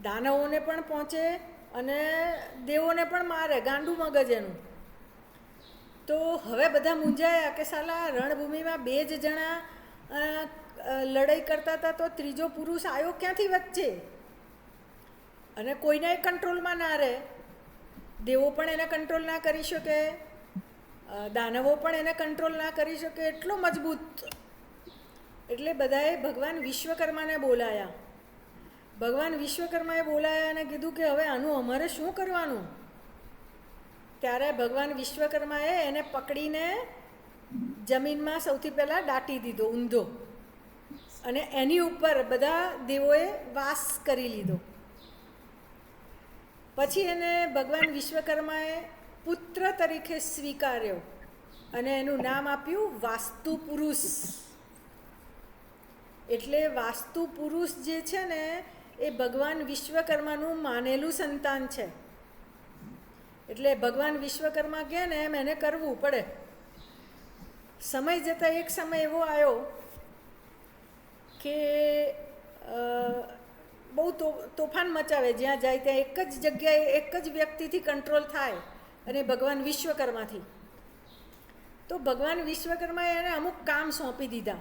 [SPEAKER 1] દાનવોને પણ પહોંચે અને દેવોને પણ મારે, ગાંડું મગજ એનું. તો હવે બધા મૂંઝાયા કે સાલા રણભૂમિમાં 2 જ જણા લડાઈ કરતા હતા, તો ત્રીજો પુરુષ આવ્યો ક્યાંથી વચ્ચે? અને કોઈના કંટ્રોલમાં ના રહે. દેવો પણ એને કંટ્રોલ ના કરી શકે, દાનવો પણ એને કંટ્રોલ ના કરી શકે, એટલો મજબૂત. એટલે બધાએ ભગવાન વિશ્વકર્માને બોલાયા. ભગવાન વિશ્વકર્માએ બોલાયા અને કીધું કે હવે આનું અમારે શું કરવાનું? ત્યારે ભગવાન વિશ્વકર્માએ એને પકડીને જમીનમાં સૌથી પહેલાં દાટી દીધો ઊંધો, અને એની ઉપર બધા દેવોએ વાસ કરી લીધો. પછી એને ભગવાન વિશ્વકર્માએ પુત્ર તરીકે સ્વીકાર્યો અને એનું નામ આપ્યું વાસ્તુ પુરુષ. એટલે વાસ્તુ પુરુષ જે છે ને, એ ભગવાન વિશ્વકર્માનું માનેલું સંતાન છે. એટલે ભગવાન વિશ્વકર્મા કહે ને એમ એને કરવું પડે. સમય જતાં એક સમય એવો આવ્યો કે બહુ તોફાન મચાવે, જ્યાં જાય ત્યાં એક જ જગ્યાએ એક જ વ્યક્તિથી કંટ્રોલ થાય, અને ભગવાન વિશ્વકર્માથી. તો ભગવાન વિશ્વકર્માએ એને અમુક કામ સોંપી દીધા.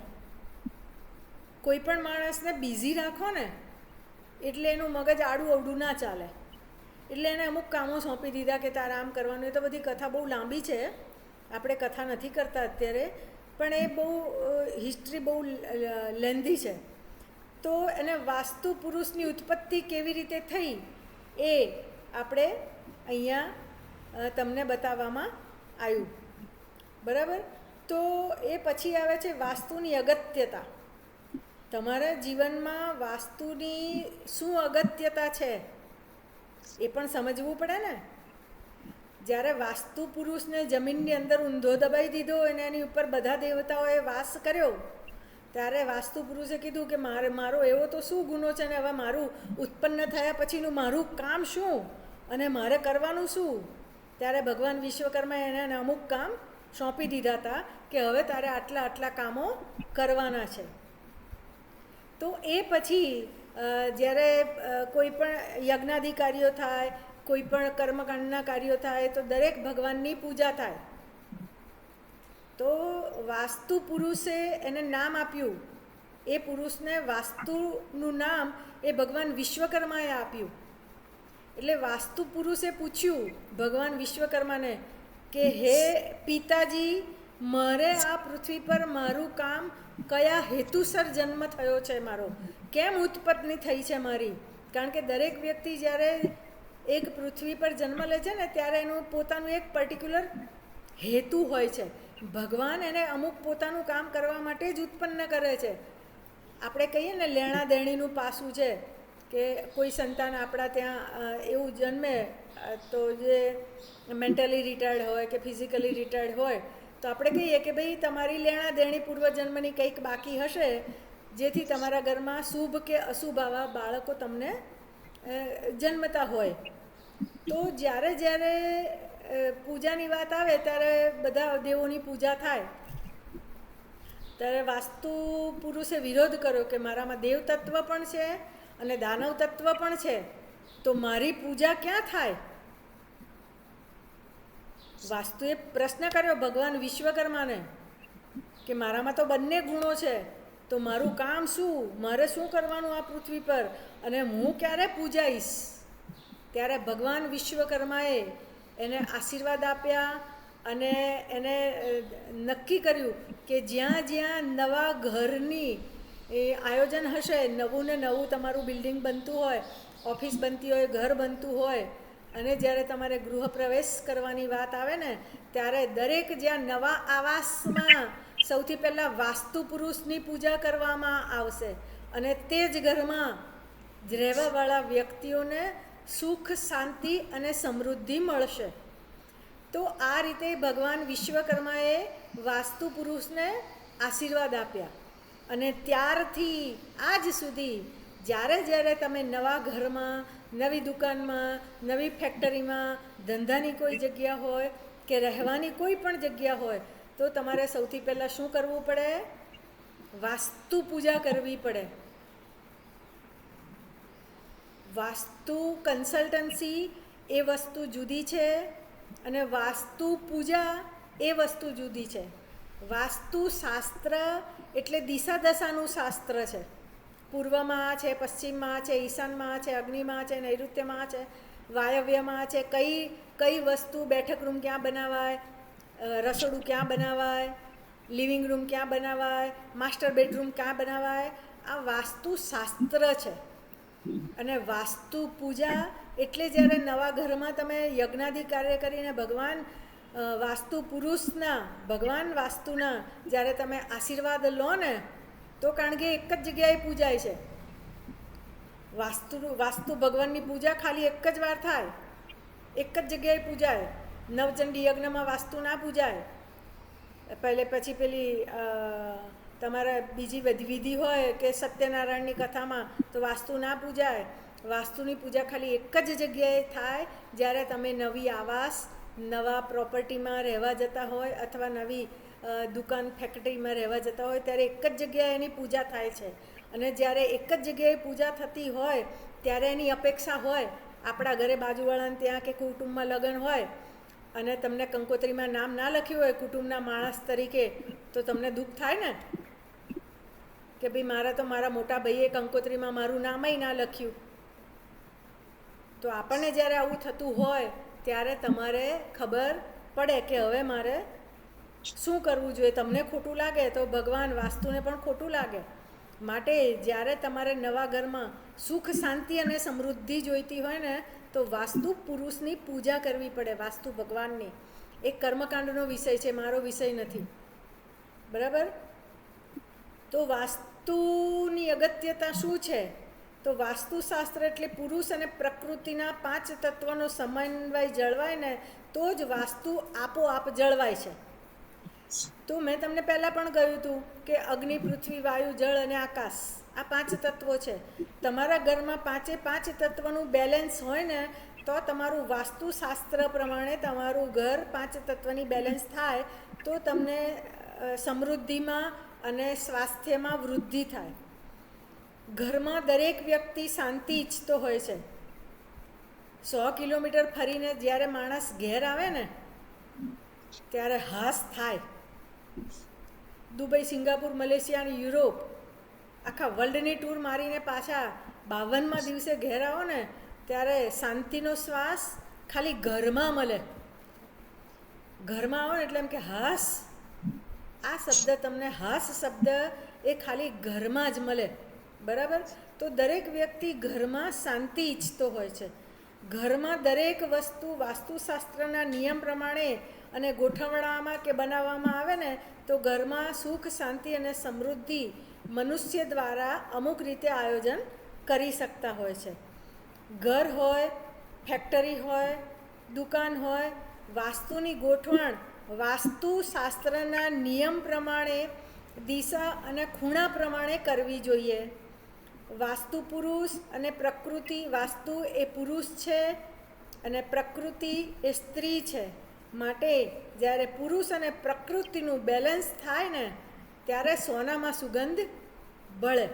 [SPEAKER 1] કોઈ પણ માણસને બિઝી રાખો ને એટલે એનું મગજ આડું અવડું ના ચાલે, એટલે એને અમુક કામો સોંપી દીધા કે તારે આમ કરવાનું. એ તો બધી કથા બહુ લાંબી છે, આપણે કથા નથી કરતા અત્યારે, પણ એ બહુ હિસ્ટ્રી બહુ લેન્ધી છે. તો એને વાસ્તુ પુરુષની ઉત્પત્તિ કેવી રીતે થઈ એ આપણે અહીંયા તમને બતાવવામાં આવ્યું. બરાબર? તો એ પછી આવે છે વાસ્તુની અગત્યતા. તમારા જીવનમાં વાસ્તુની શું અગત્યતા છે એ પણ સમજવું પડે ને. જ્યારે વાસ્તુ પુરુષને જમીનની અંદર ઊંધો દબાઈ દીધો અને એની ઉપર બધા દેવતાઓએ વાસ કર્યો, ત્યારે વાસ્તુ પુરુષે કીધું કે મારો એવો તો શું ગુનો છે ને હવે મારું ઉત્પન્ન થયા પછીનું મારું કામ શું અને મારે કરવાનું શું. ત્યારે ભગવાન વિશ્વકર્માએ એને અમુક કામ સોંપી દીધા હતા કે હવે તારે આટલા આટલા કામો કરવાના છે. તો એ પછી જ્યારે કોઈ પણ યજ્ઞાધિકારીઓ થાય, કોઈ પણ કર્મકાંડના કાર્યો થાય તો દરેક ભગવાનની પૂજા થાય. તો વાસ્તુ પુરુષે એને નામ આપ્યું, એ પુરુષને વાસ્તુનું નામ એ ભગવાન વિશ્વકર્માએ આપ્યું. એટલે વાસ્તુ પુરુષે પૂછ્યું ભગવાન વિશ્વકર્માને કે હે પિતાજી, મારે આ પૃથ્વી પર મારું કામ કયા હેતુસર જન્મ થયો છે, મારો કેમ ઉત્પત્તિ થઈ છે મારી. કારણ કે દરેક વ્યક્તિ જ્યારે એક પૃથ્વી પર જન્મ લે છે ને ત્યારે એનું પોતાનું એક પર્ટિક્યુલર હેતુ હોય છે. ભગવાન એને અમુક પોતાનું કામ કરવા માટે જ ઉત્પન્ન કરે છે. આપણે કહીએ ને લેણા દેણીનું પાસું છે કે કોઈ સંતાન આપણા ત્યાં એવું જન્મે તો જે મેન્ટલી રિટાયર્ડ હોય કે ફિઝિકલી રિટાયર્ડ હોય તો આપણે કહીએ કે ભાઈ તમારી લેણા દેણી પૂર્વજન્મની કંઈક બાકી હશે, જેથી તમારા ઘરમાં શુભ કે અશુભ આવા બાળકો તમને જન્મતા હોય. તો જ્યારે જ્યારે પૂજાની વાત આવે ત્યારે બધા દેવોની પૂજા થાય. ત્યારે વાસ્તુ પુરુષે વિરોધ કર્યો કે મારામાં દેવ તત્વ પણ છે અને દાનવ તત્વ પણ છે, તો મારી પૂજા ક્યાં થાય. વાસ્તુએ પ્રશ્ન કર્યો ભગવાન વિશ્વકર્માને કે મારામાં તો બંને ગુણો છે, તો મારું કામ શું, મારે શું કરવાનું આ પૃથ્વી પર અને હું ક્યારે પૂજાઈશ. ત્યારે ભગવાન વિશ્વકર્માએ એને આશીર્વાદ આપ્યા અને એને નક્કી કર્યું કે જ્યાં જ્યાં નવા ઘરની એ આયોજન હશે, નવું ને નવું તમારું બિલ્ડિંગ બનતું હોય, ઓફિસ બનતી હોય, ઘર બનતું હોય, અને જ્યારે તમારે ગૃહ પ્રવેશ કરવાની વાત આવે ને ત્યારે દરેક જ્યાં નવા આવાસમાં સૌથી પહેલાં વાસ્તુ પુરુષની પૂજા કરવામાં આવશે અને તે જ ઘરમાં રહેવાવાળા વ્યક્તિઓને સુખ, શાંતિ અને સમૃદ્ધિ મળશે. તો આ રીતે ભગવાન વિશ્વકર્માએ વાસ્તુ પુરુષને આશીર્વાદ આપ્યા અને ત્યારથી આજ સુધી જ્યારે જ્યારે તમે નવા ઘરમાં, નવી દુકાનમાં, નવી ફેક્ટરીમાં, ધંધાની કોઈ જગ્યા હોય કે રહેવાની કોઈ પણ જગ્યા હોય તો તમારે સૌથી પહેલાં શું કરવું પડે? વાસ્તુ પૂજા કરવી પડે. વાસ્તુ કન્સલ્ટન્સી એ વસ્તુ જુદી છે અને વાસ્તુ પૂજા એ વસ્તુ જુદી છે. વાસ્તુ શાસ્ત્ર એટલે દિશા દશાનું શાસ્ત્ર છે. પૂર્વમાં છે, પશ્ચિમમાં છે, ઈશાનમાં છે, અગ્નિમાં છે, નૈઋત્યમાં છે, વાયવ્યમાં છે, કઈ વસ્તુ, બેઠક રૂમ ક્યાં બનાવાય, રસોડું ક્યાં બનાવાય, લિવિંગ રૂમ ક્યાં બનાવાય, માસ્ટર બેડરૂમ ક્યાં બનાવાય, આ વાસ્તુ શાસ્ત્ર છે. અને વાસ્તુ પૂજા એટલે જ્યારે નવા ઘરમાં તમે યજ્ઞાદિ કાર્ય કરીને ભગવાન વાસ્તુ પુરુષના, ભગવાન વાસ્તુના જ્યારે તમે આશીર્વાદ લો ને તો કારણ કે એક જ જગ્યાએ પૂજાય છે. વાસ્તુ ભગવાનની પૂજા ખાલી એક જ વાર થાય, એક જ જગ્યાએ પૂજાય. નવચંડી યજ્ઞમાં વાસ્તુ ના પૂજાય. પછી પેલી તમારે બીજી વિધિ હોય કે સત્યનારાયણની કથામાં તો વાસ્તુ ના પૂજાય. વાસ્તુની પૂજા ખાલી એક જ જગ્યાએ થાય જ્યારે તમે નવી આવાસ, નવા પ્રોપર્ટીમાં રહેવા જતા હોય અથવા નવી દુકાન ફેક્ટરીમાં રહેવા જતા હોય ત્યારે એક જ જગ્યાએ એની પૂજા થાય છે. અને જ્યારે એક જ જગ્યાએ પૂજા થતી હોય ત્યારે એની અપેક્ષા હોય આપણા ઘરે બાજુવાળાને ત્યાં કે કુટુંબમાં લગ્ન હોય અને તમને કંકોત્રીમાં નામ ના લખ્યું હોય કુટુંબના માણસ તરીકે તો તમને દુઃખ થાય ને કે ભાઈ મારા તો મારા મોટા ભાઈએ કંકોત્રીમાં મારું નામય ના લખ્યું. તો આપણને જ્યારે આવું થતું હોય ત્યારે તમારે ખબર પડે કે હવે મારે શું કરવું જોઈએ. તમને ખોટું લાગે તો ભગવાન વાસ્તુને પણ ખોટું લાગે. માટે જ્યારે તમારે નવા ઘરમાં સુખ શાંતિ અને સમૃદ્ધિ જોઈતી હોય ને તો વાસ્તુ પુરુષની પૂજા કરવી પડે, વાસ્તુ ભગવાનની. એક કર્મકાંડનો વિષય છે, મારો વિષય નથી, બરાબર. તો વાસ્તુની અગત્યતા શું છે? તો વાસ્તુશાસ્ત્ર એટલે પુરુષ અને પ્રકૃતિના 5 તત્વનો સમન્વય જળવાય ને તો જ વાસ્તુ આપોઆપ જળવાય છે. તો મેં તમને પહેલાં પણ કહ્યું હતું કે અગ્નિ, પૃથ્વી, વાયુ, જળ અને આકાશ આ 5 તત્વો છે. તમારા ઘરમાં 5 તત્વનું બેલેન્સ હોય ને તો તમારું વાસ્તુશાસ્ત્ર પ્રમાણે તમારું ઘર 5 તત્વની બેલેન્સ થાય તો તમને સમૃદ્ધિમાં અને સ્વાસ્થ્યમાં વૃદ્ધિ થાય. ઘરમાં દરેક વ્યક્તિ શાંતિ ઈચ્છતો હોય છે. 100 કિલોમીટર ફરીને જ્યારે માણસ ઘેર આવે ને ત્યારે હાસ થાય. દુબઈ, સિંગાપુર, મલેશિયા અને યુરોપ આખા વર્લ્ડની ટૂર મારીને પાછા 52મા દિવસે ઘેર આવો ને ત્યારે શાંતિનો શ્વાસ ખાલી ઘરમાં મળે. ઘરમાં આવો ને એટલે એમ કે હાસ, આ શબ્દ તમને હાસ શબ્દ એ ખાલી ઘરમાં જ મળે, બરાબર. તો દરેક વ્યક્તિ ઘરમાં શાંતિ ઈચ્છતો હોય છે. ઘરમાં દરેક વસ્તુ વાસ્તુશાસ્ત્રના નિયમ પ્રમાણે અને ગોઠવણામાં કે બનાવવામાં આવે ને તો ઘરમાં સુખ શાંતિ અને સમૃદ્ધિ મનુષ્ય દ્વારા અમુક રીતે આયોજન કરી શકતા હોય છે. ઘર હોય, ફેક્ટરી હોય, દુકાન હોય, વાસ્તુની ગોઠવણ વાસ્તુશાસ્ત્રના નિયમ પ્રમાણે દિશા અને ખૂણા પ્રમાણે કરવી જોઈએ. વાસ્તુ પુરુષ અને પ્રકૃતિ, વાસ્તુ એ પુરુષ છે અને પ્રકૃતિ એ સ્ત્રી છે. માટે જ્યારે પુરુષ અને પ્રકૃતિનું બેલેન્સ થાય ને ત્યારે સોનામાં સુગંધ બળે,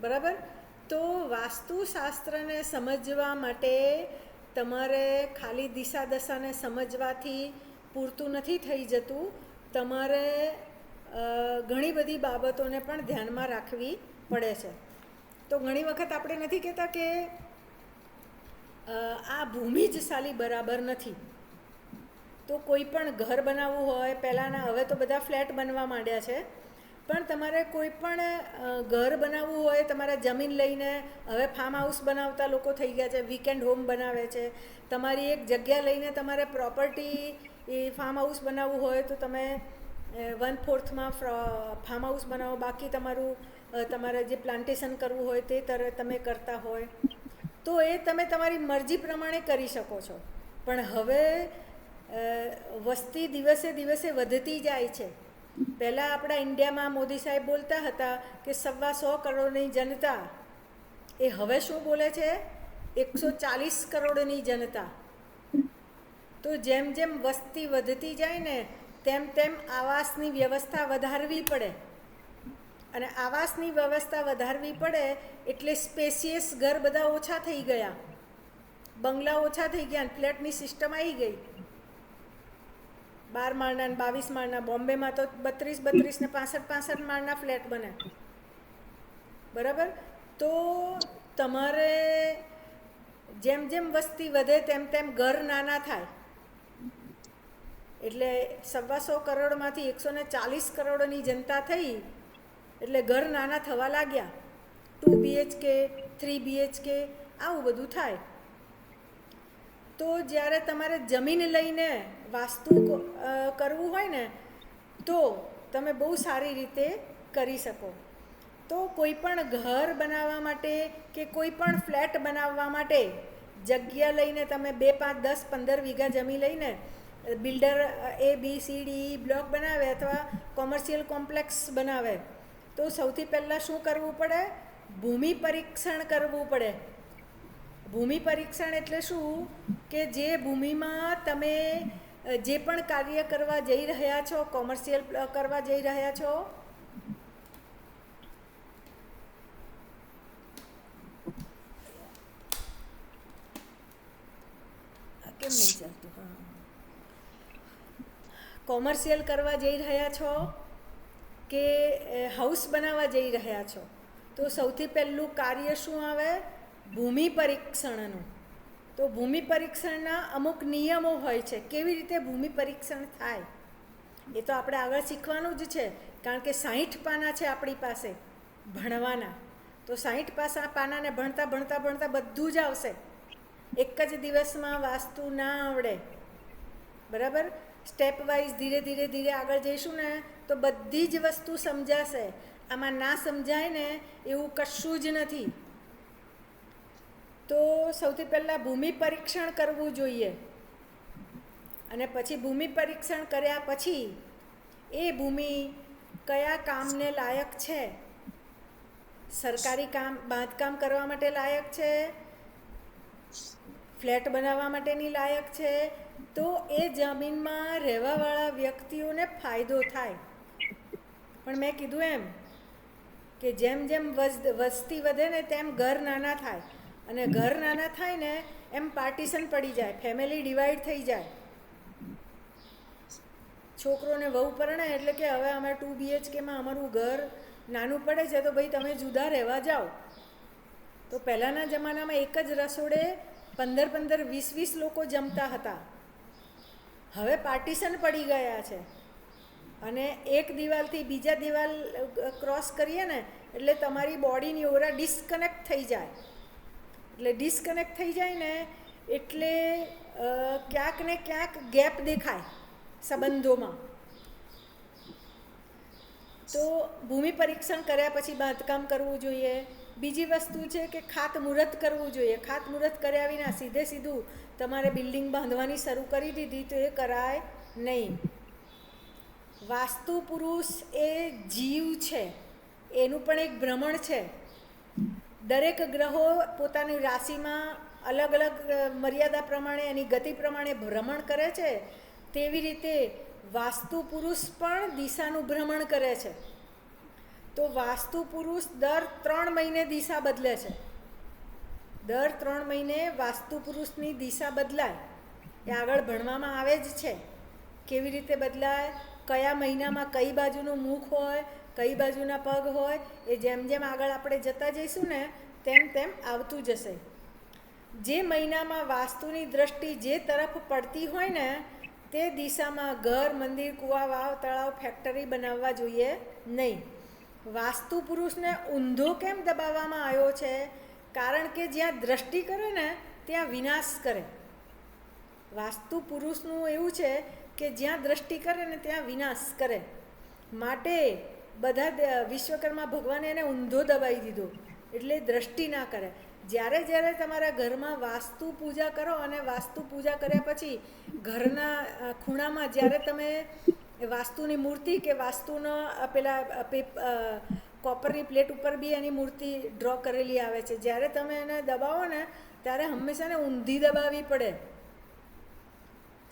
[SPEAKER 1] બરાબર. તો વાસ્તુશાસ્ત્રને સમજવા માટે તમારે ખાલી દિશા દશાને સમજવાથી પૂરતું નથી થઈ જતું. તમારે ઘણી બધી બાબતોને પણ ધ્યાનમાં રાખવી પડે છે. તો ઘણી વખત આપણે નથી કહેતા કે આ ભૂમિ જ સાલી બરાબર નથી. તો કોઈ પણ ઘર બનાવવું હોય, પહેલાંના, હવે તો બધા ફ્લેટ બનવા માંડ્યા છે, પણ તમારે કોઈ પણ ઘર બનાવવું હોય, તમારે જમીન લઈને હવે ફાર્મ હાઉસ બનાવતા લોકો થઈ ગયા છે, વીકેન્ડ હોમ બનાવે છે. તમારી એક જગ્યા લઈને તમારે પ્રોપર્ટી એ ફાર્મ હાઉસ બનાવવું હોય તો તમે 1/4 ફાર્મ હાઉસ બનાવો, બાકી તમારે જે પ્લાન્ટેશન કરવું હોય તે તમે કરતા હોય તો એ તમે તમારી મરજી પ્રમાણે કરી શકો છો. પણ હવે વસ્તી દિવસે દિવસે વધતી જાય છે. પહેલાં આપણા ઇન્ડિયામાં મોદી સાહેબ બોલતા હતા કે 125 કરોડની જનતા, એ હવે શું બોલે છે? 140 કરોડની જનતા. તો જેમ જેમ વસ્તી વધતી જાય ને તેમ તેમ આવાસની વ્યવસ્થા વધારવી પડે. અને આવાસની વ્યવસ્થા વધારવી પડે એટલે સ્પેશિયસ ઘર બધા ઓછા થઈ ગયા, બંગલા ઓછા થઈ ગયા, ફ્લેટની સિસ્ટમ આવી ગઈ. 12 માળના, 22 માળના, બોમ્બેમાં તો 32 ને 65 માળના ફ્લેટ બને, બરાબર. તો તમારે જેમ જેમ વસ્તી વધે તેમ તેમ ઘર નાના થાય. એટલે 125 કરોડમાંથી 140 કરોડની જનતા થઈ એટલે ઘર નાના થવા લાગ્યા. 2 BHK, 3 BHK આવું બધું થાય. તો જ્યારે તમારે જમીન લઈને વાસ્તુ કરવું હોય ને તો તમે બહુ સારી રીતે કરી શકો. તો કોઈ પણ ઘર બનાવવા માટે કે કોઈ પણ ફ્લેટ બનાવવા માટે જગ્યા લઈને તમે 2, 5, 10, 15 વીઘા જમીન લઈને બિલ્ડર ABCD બ્લોક બનાવે અથવા કોમર્શિયલ કોમ્પ્લેક્સ બનાવે તો સૌથી પહેલાં શું કરવું પડે? ભૂમિ પરીક્ષણ કરવું પડે. ભૂમિ પરીક્ષણ એટલે શું કે જે ભૂમિમાં તમે જે પણ કાર્ય કરવા જઈ રહ્યા છો, કોમર્શિયલ કરવા જઈ રહ્યા છો? કેમ નહીં ચાલતું? હા, કોમર્શિયલ કરવા જઈ રહ્યા છો કે હાઉસ બનાવવા જઈ રહ્યા છો? તો સૌથી પહેલું કાર્ય શું આવે? ભૂમિ પરીક્ષણનું. તો ભૂમિ પરીક્ષણના અમુક નિયમો હોય છે. કેવી રીતે ભૂમિ પરીક્ષણ થાય એ તો આપણે આગળ શીખવાનું જ છે, કારણ કે 60 પાના છે આપણી પાસે ભણવાના. તો 60 પાનાને ભણતા ભણતા ભણતા બધું જ આવશે. એક જ દિવસમાં વાસ્તુ ના આવડે, બરાબર? સ્ટેપ વાઇઝ ધીરે ધીરે ધીરે આગળ જઈશું ને તો બધી જ વસ્તુ સમજાશે. આમાં ના સમજાય ને એવું કશું જ નથી. તો સૌથી પહેલાં ભૂમિ પરીક્ષણ કરવું જોઈએ, અને પછી ભૂમિ પરીક્ષણ કર્યા પછી એ ભૂમિ કયા કામને લાયક છે, સરકારી કામ બાંધકામ કરવા માટે લાયક છે, ફ્લેટ બનાવવા માટેની લાયક છે, તો એ જમીનમાં રહેવાવાળા વ્યક્તિઓને ફાયદો થાય. પણ મેં કીધું એમ કે જેમ જેમ વસ્તી વધે ને તેમ ઘર નાના થાય, અને ઘર નાના થાય ને એમ પાર્ટીશન પડી જાય, ફેમિલી ડિવાઈડ થઈ જાય. છોકરોને વહુ પરણે એટલે કે હવે અમે 2 BHKમાં અમારું ઘર નાનું પડે છે, તો ભાઈ તમે જુદા રહેવા જાઓ. તો પહેલાંના જમાનામાં એક જ રસોડે 15-15, 20-20 લોકો જમતા હતા. હવે પાર્ટીશન પડી ગયા છે, અને એક દિવાલથી બીજા દિવાલ ક્રોસ કરીએ ને એટલે તમારી બોડીની ઓરા ડિસ્કનેક્ટ થઈ જાય. એટલે ડિસ્કનેક્ટ થઈ જાય ને એટલે ક્યાંક ને ક્યાંક ગેપ દેખાય સંબંધોમાં. તો ભૂમિ પરીક્ષણ કર્યા પછી બાંધકામ કરવું જોઈએ. બીજી વસ્તુ છે કે ખાતમુહૂર્ત કરવું જોઈએ. ખાતમુહૂર્ત કર્યા વિના સીધે સીધું તમારે બિલ્ડિંગ બાંધવાની શરૂ કરી દીધી તો એ કરાય નહીં. વાસ્તુ પુરુષ એ જીવ છે, એનું પણ એક ભ્રમણ છે. દરેક ગ્રહો પોતાની રાશિમાં અલગ અલગ મર્યાદા પ્રમાણે એની ગતિ પ્રમાણે ભ્રમણ કરે છે. તેવી રીતે વાસ્તુ પુરુષ પણ દિશાનું ભ્રમણ કરે છે. તો વાસ્તુ પુરુષ દર 3 મહિને દિશા બદલે છે. દર 3 મહિને વાસ્તુ પુરુષની દિશા બદલાય. એ આગળ ભણવામાં આવે જ છે કેવી રીતે બદલાય, કયા મહિનામાં કઈ બાજુનું મુખ હોય, કઈ બાજુના પગ હોય. એ જેમ જેમ આગળ આપણે જતા જઈશું ને તેમ તેમ આવતું જશે. જે મહિનામાં વાસ્તુની દ્રષ્ટિ જે તરફ પડતી હોય ને તે દિશામાં ઘર, મંદિર, કૂવા, વાવ, તળાવ, ફેક્ટરી બનાવવા જોઈએ નહીં. વાસ્તુ પુરુષને ઊંધો કેમ દબાવવામાં આવ્યો છે? કારણ કે જ્યાં દ્રષ્ટિ કરે ને ત્યાં વિનાશ કરે. વાસ્તુ પુરુષનું એવું છે કે જ્યાં દ્રષ્ટિ કરે ને ત્યાં વિનાશ કરે. માટે બધા વિશ્વકર્મા ભગવાને એને ઊંધો દબાવી દીધો, એટલે દ્રષ્ટિ ના કરે. જ્યારે જ્યારે તમારા ઘરમાં વાસ્તુ પૂજા કરો, અને વાસ્તુ પૂજા કર્યા પછી ઘરના ખૂણામાં જ્યારે તમે વાસ્તુની મૂર્તિ કે વાસ્તુનો પેલા કોપરની પ્લેટ ઉપર બી એની મૂર્તિ ડ્રો કરેલી આવે છે, જ્યારે તમે એને દબાવો ને ત્યારે હંમેશા ને ઊંધી દબાવવી પડે.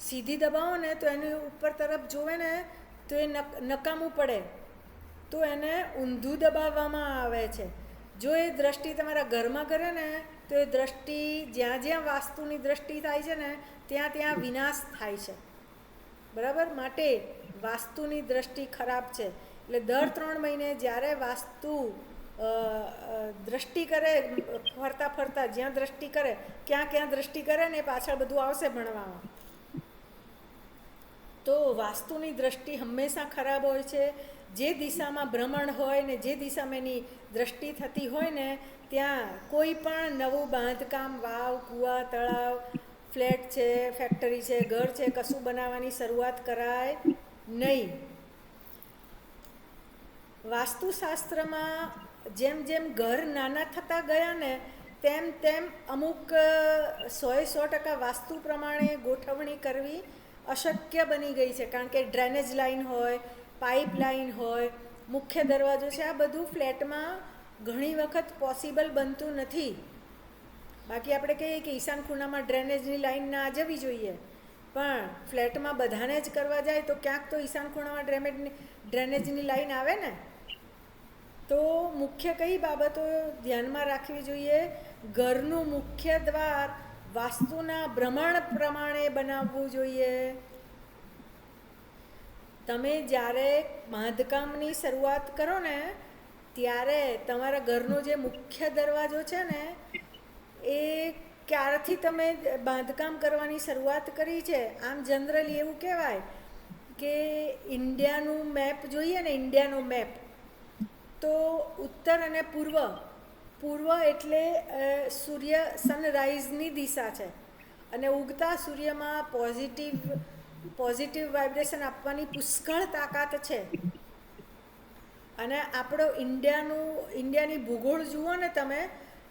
[SPEAKER 1] સીધી દબાવો ને તો એની ઉપર તરફ જોવે ને તો એ નકામું પડે, તો એને ઊંધું દબાવવામાં આવે છે. જો એ દ્રષ્ટિ તમારા ઘરમાં કરે ને તો એ દ્રષ્ટિ જ્યાં જ્યાં વાસ્તુની દ્રષ્ટિ થાય છે ને ત્યાં ત્યાં વિનાશ થાય છે, બરાબર? માટે વાસ્તુની દ્રષ્ટિ ખરાબ છે. એટલે દર 3 મહિને જ્યારે વાસ્તુ દ્રષ્ટિ કરે, ફરતા ફરતા જ્યાં દ્રષ્ટિ કરે, ક્યાં ક્યાં દ્રષ્ટિ કરે ને પાછળ બધું આવશે ભણવામાં. તો વાસ્તુની દ્રષ્ટિ હંમેશા ખરાબ હોય છે. જે દિશામાં ભ્રમણ હોય ને જે દિશામાં એની દ્રષ્ટિ થતી હોય ને ત્યાં કોઈ પણ નવું બાંધકામ, વાવ, કૂવા, તળાવ, ફ્લેટ છે, ફેક્ટરી છે, ઘર છે, કશું બનાવવાની શરૂઆત કરાય નહીં. વાસ્તુશાસ્ત્રમાં જેમ જેમ ઘર નાના થતા ગયા ને તેમ તેમ અમુક 100% વાસ્તુ પ્રમાણે ગોઠવણી કરવી અશક્ય બની ગઈ છે. કારણ કે ડ્રેનેજ લાઇન હોય, પાઇપ લાઇન હોય, મુખ્ય દરવાજો છે, આ બધું ફ્લેટમાં ઘણી વખત પોસિબલ બનતું નથી. બાકી આપણે કહીએ કે ઈશાન ખૂણામાં ડ્રેનેજની લાઇન ના જવી જોઈએ, પણ ફ્લેટમાં બધાને જ કરવા જાય તો ક્યાંક તો ઈશાન ખૂણામાં ડ્રેનેજની લાઈન આવે ને. તો મુખ્ય કઈ બાબતો ધ્યાનમાં રાખવી જોઈએ? ઘરનું મુખ્ય દ્વાર વાસ્તુના ભ્રમણ પ્રમાણે બનાવવું જોઈએ. તમે જ્યારે બાંધકામની શરૂઆત કરો ને ત્યારે તમારા ઘરનો જે મુખ્ય દરવાજો છે ને એ ક્યારથી તમે બાંધકામ કરવાની શરૂઆત કરી છે. આમ જનરલી એવું કહેવાય કે ઇન્ડિયાનું મેપ જોઈએ ને, ઇન્ડિયાનો મેપ, તો ઉત્તર અને પૂર્વ એટલે સૂર્ય સનરાઈઝની દિશા છે અને ઉગતા સૂર્યમાં પોઝિટિવ વાઇબ્રેશન આપવાની પુષ્કળ તાકાત છે. અને આપણો ઇન્ડિયાની ભૂગોળ જુઓ ને તમે